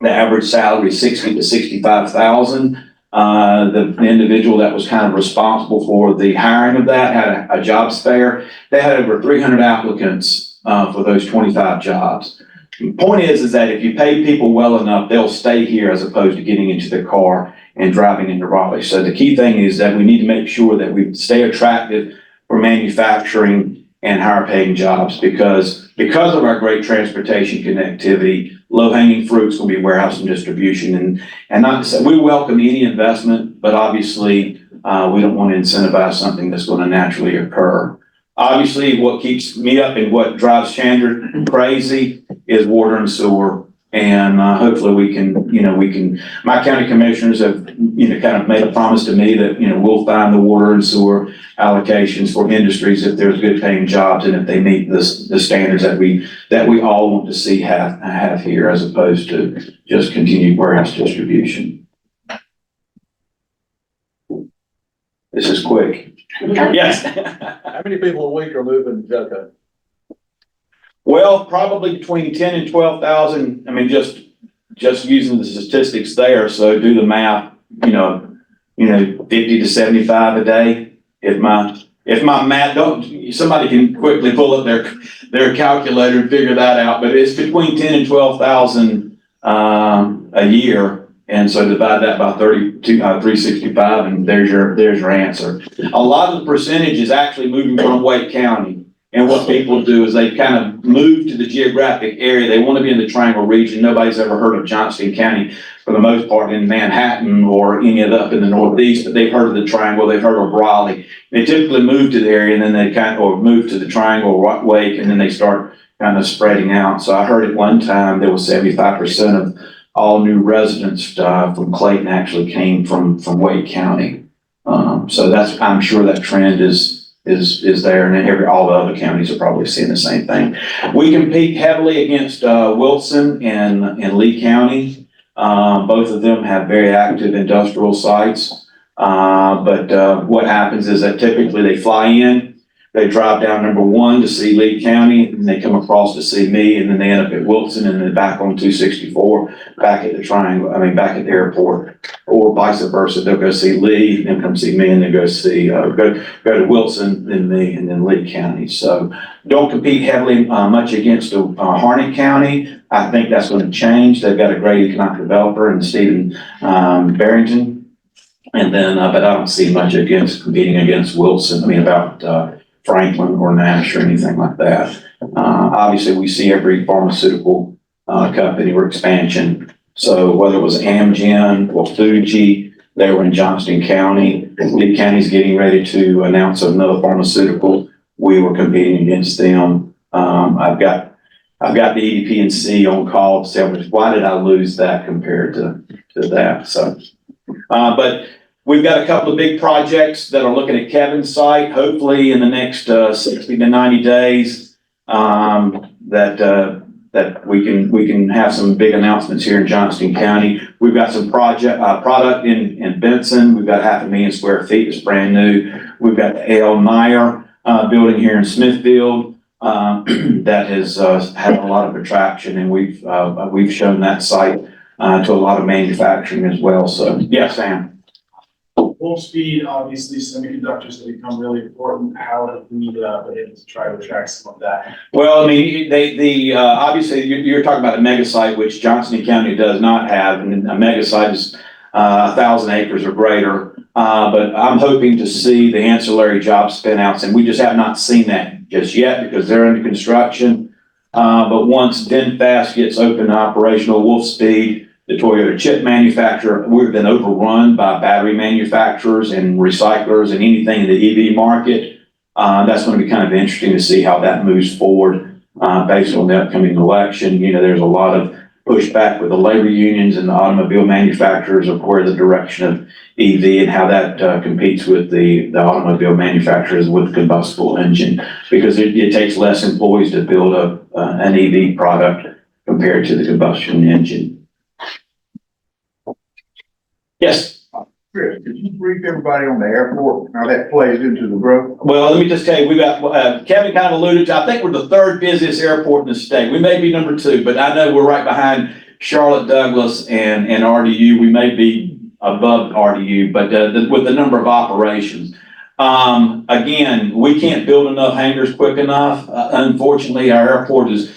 The average salary is 60 to 65,000. The individual that was kind of responsible for the hiring of that had a jobs fair. They had over 300 applicants for those 25 jobs. The point is that if you pay people well enough, they'll stay here as opposed to getting into their car and driving into Raleigh. So the key thing is that we need to make sure that we stay attractive for manufacturing and higher paying jobs, because of our great transportation connectivity, low hanging fruits will be warehouse and distribution. And not to say we welcome any investment, but obviously we don't want to incentivize something that's going to naturally occur. Obviously, what keeps me up and what drives Chandler crazy is water and sewer. And hopefully we can, my county commissioners have, kind of made a promise to me that, we'll find the water and sewer allocations for industries if there's good paying jobs and if they meet the standards that we all want to see have here, as opposed to just continued warehouse distribution. This is quick. Yes. How many people a week are moving to Jocko? Well, probably between 10 and 12,000. I mean, just using the statistics there. So do the math, 50 to 75 a day. If my math somebody can quickly pull up their calculator and figure that out, but it's between 10 and 12,000 a year. And so divide that by 365, and there's your answer. A lot of the percentage is actually moving from Wake County. And what people do is they kind of move to the geographic area. They want to be in the Triangle region. Nobody's ever heard of Johnston County for the most part in Manhattan or any of up in the Northeast, but they've heard of the Triangle. They've heard of Raleigh. They typically move to the area and then they move to the Triangle or Wake, and then they start kind of spreading out. So I heard at one time there was 75% of all new residents from Clayton actually came from Wake County. So I'm sure that trend is there, and all the other counties are probably seeing the same thing. We compete heavily against Wilson and Lee County. Both of them have very active industrial sites. But what happens is that typically they fly in, they drive down number one to see Lee County, and they come across to see me, and then they end up at Wilson, and then back on 264, back at the back at the airport, or vice versa. They'll go see Lee, then come see me, and then go to Wilson, then me, and then Lee County. So don't compete heavily much against Harnett County. I think that's going to change. They've got a great economic developer in Stephen Barrington. And then, but I don't see much competing against Wilson. About Franklin or Nash or anything like that. Obviously, we see every pharmaceutical company or expansion. So whether it was Amgen or Fuji, they were in Johnston County. Lee County's getting ready to announce another pharmaceutical. We were competing against them. I've got the EDP&C on call to tell me why did I lose that compared to that. So, but we've got a couple of big projects that are looking at Kevin's site, hopefully in the next 60 to 90 days, that we can have some big announcements here in Johnston County. We've got some product in Benson. We've got 500,000 square feet. It's brand new. We've got the A.L. Meyer building here in Smithfield that has had a lot of attraction, and we've shown that site to a lot of manufacturing as well. So, yeah, Sam. Full speed, obviously, semiconductors have become really important. How have we been able to try to attract some of that? Well, obviously you're talking about a mega site, which Johnston County does not have, and a mega site is 1,000 acres or greater. But I'm hoping to see the ancillary job spin outs, and we just have not seen that just yet because they're under construction. But once DenFast gets open and operational, Wolfspeed, the Toyota chip manufacturer, we've been overrun by battery manufacturers and recyclers and anything in the EV market. That's going to be kind of interesting to see how that moves forward based on the upcoming election. There's a lot of pushback with the labor unions and the automobile manufacturers of where the direction of EV and how that competes with the automobile manufacturers with combustible engine, because it takes less employees to build an EV product compared to the combustion engine. Yes. Chris, could you brief everybody on the airport, how that plays into the growth? Well, let me just tell you, we got, Kevin kind of alluded to, I think we're the third busiest airport in the state. We may be number 2, but I know we're right behind Charlotte Douglas and RDU. We may be above RDU, but with the number of operations. Again, we can't build enough hangars quick enough. Unfortunately, our airport is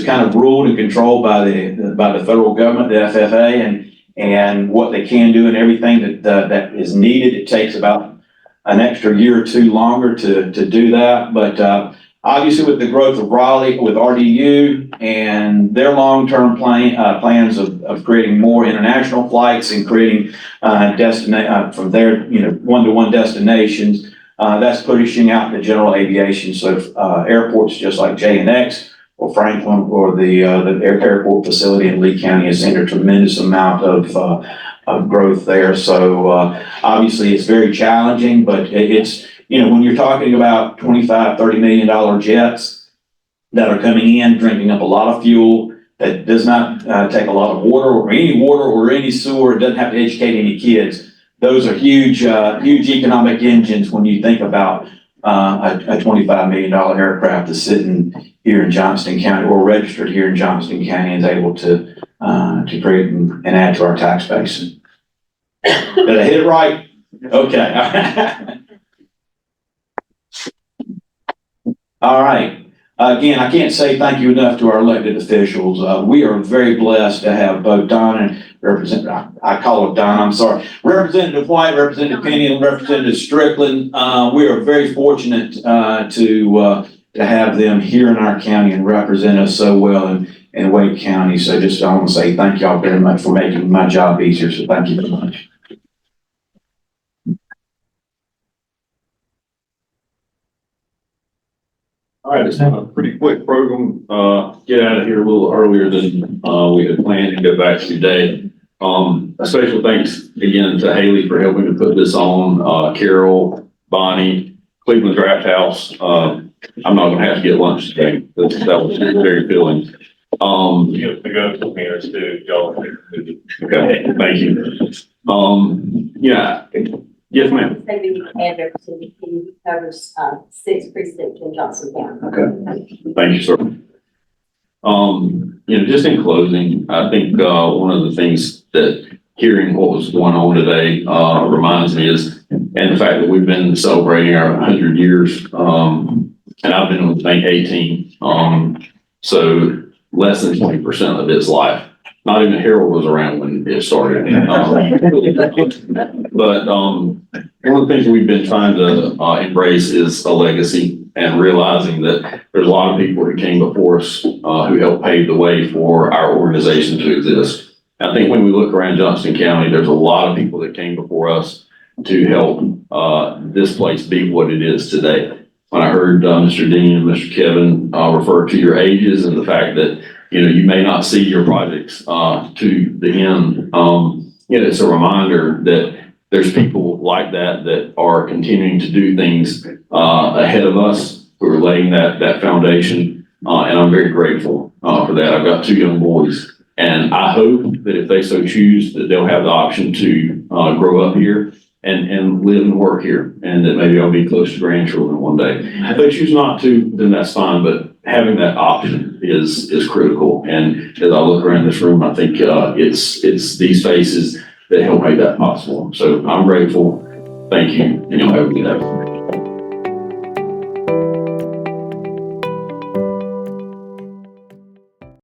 kind of ruled and controlled by the federal government, the FAA, and what they can do and everything that is needed. It takes about an extra year or 2 longer to do that. But obviously with the growth of Raleigh, with RDU and their long-term plans of creating more international flights and creating from their one-to-one destinations, that's pushing out the general aviation. So airports just like JNX or Franklin or the airport facility in Lee County has seen a tremendous amount of growth there. So obviously it's very challenging, but it's, when you're talking about $25, $30 million jets that are coming in, drinking up a lot of fuel, that does not take a lot of water or any sewer, it doesn't have to educate any kids. Those are huge economic engines when you think about a $25 million aircraft that's sitting here in Johnston County or registered here in Johnston County and is able to create and add to our tax base. Did I hit it right? Okay. All right. Again, I can't say thank you enough to our elected officials. We are very blessed to have both Don and I call it Don, I'm sorry, Representative White, Representative Penny, and Representative Strickland. We are very fortunate to have them here in our county and represent us so well in Wake County. So I want to say thank y'all very much for making my job easier. So thank you very much. All right, let's have a pretty quick program. Get out of here a little earlier than we had planned and go back today. A special thanks again to Haley for helping to put this on. Carol, Bonnie, Cleveland Draft House. I'm not gonna have to get lunch today. That was very filling. You have to go to minutes too, y'all. Okay, thank you. Yeah, Yes, ma'am. Say the address, he covers, 6 precincts in Johnson County. Okay. Thank you, sir. Just in closing, I think, one of the things that hearing what was going on today, reminds me is, and the fact that we've been celebrating our 100 years, and I've been with the bank 18, so less than 20% of its life. Not even Harold was around when it started. But one of the things we've been trying to embrace is a legacy and realizing that there's a lot of people who came before us who helped pave the way for our organization to exist. I think when we look around Johnston County, there's a lot of people that came before us to help this place be what it is today. When I heard Mr. Dean and Mr. Kevin refer to your ages and the fact that you may not see your projects to the end, it's a reminder that there's people like that are continuing to do things ahead of us who are laying that foundation, and I'm very grateful for that. I've got 2 young boys, and I hope that if they so choose, that they'll have the option to grow up here and live and work here, and that maybe I'll be close to grandchildren one day. If they choose not to, then that's fine, but having that option is critical. And as I look around this room, I think it's these faces that help make that possible. So I'm grateful. Thank you, and you'll have a good afternoon.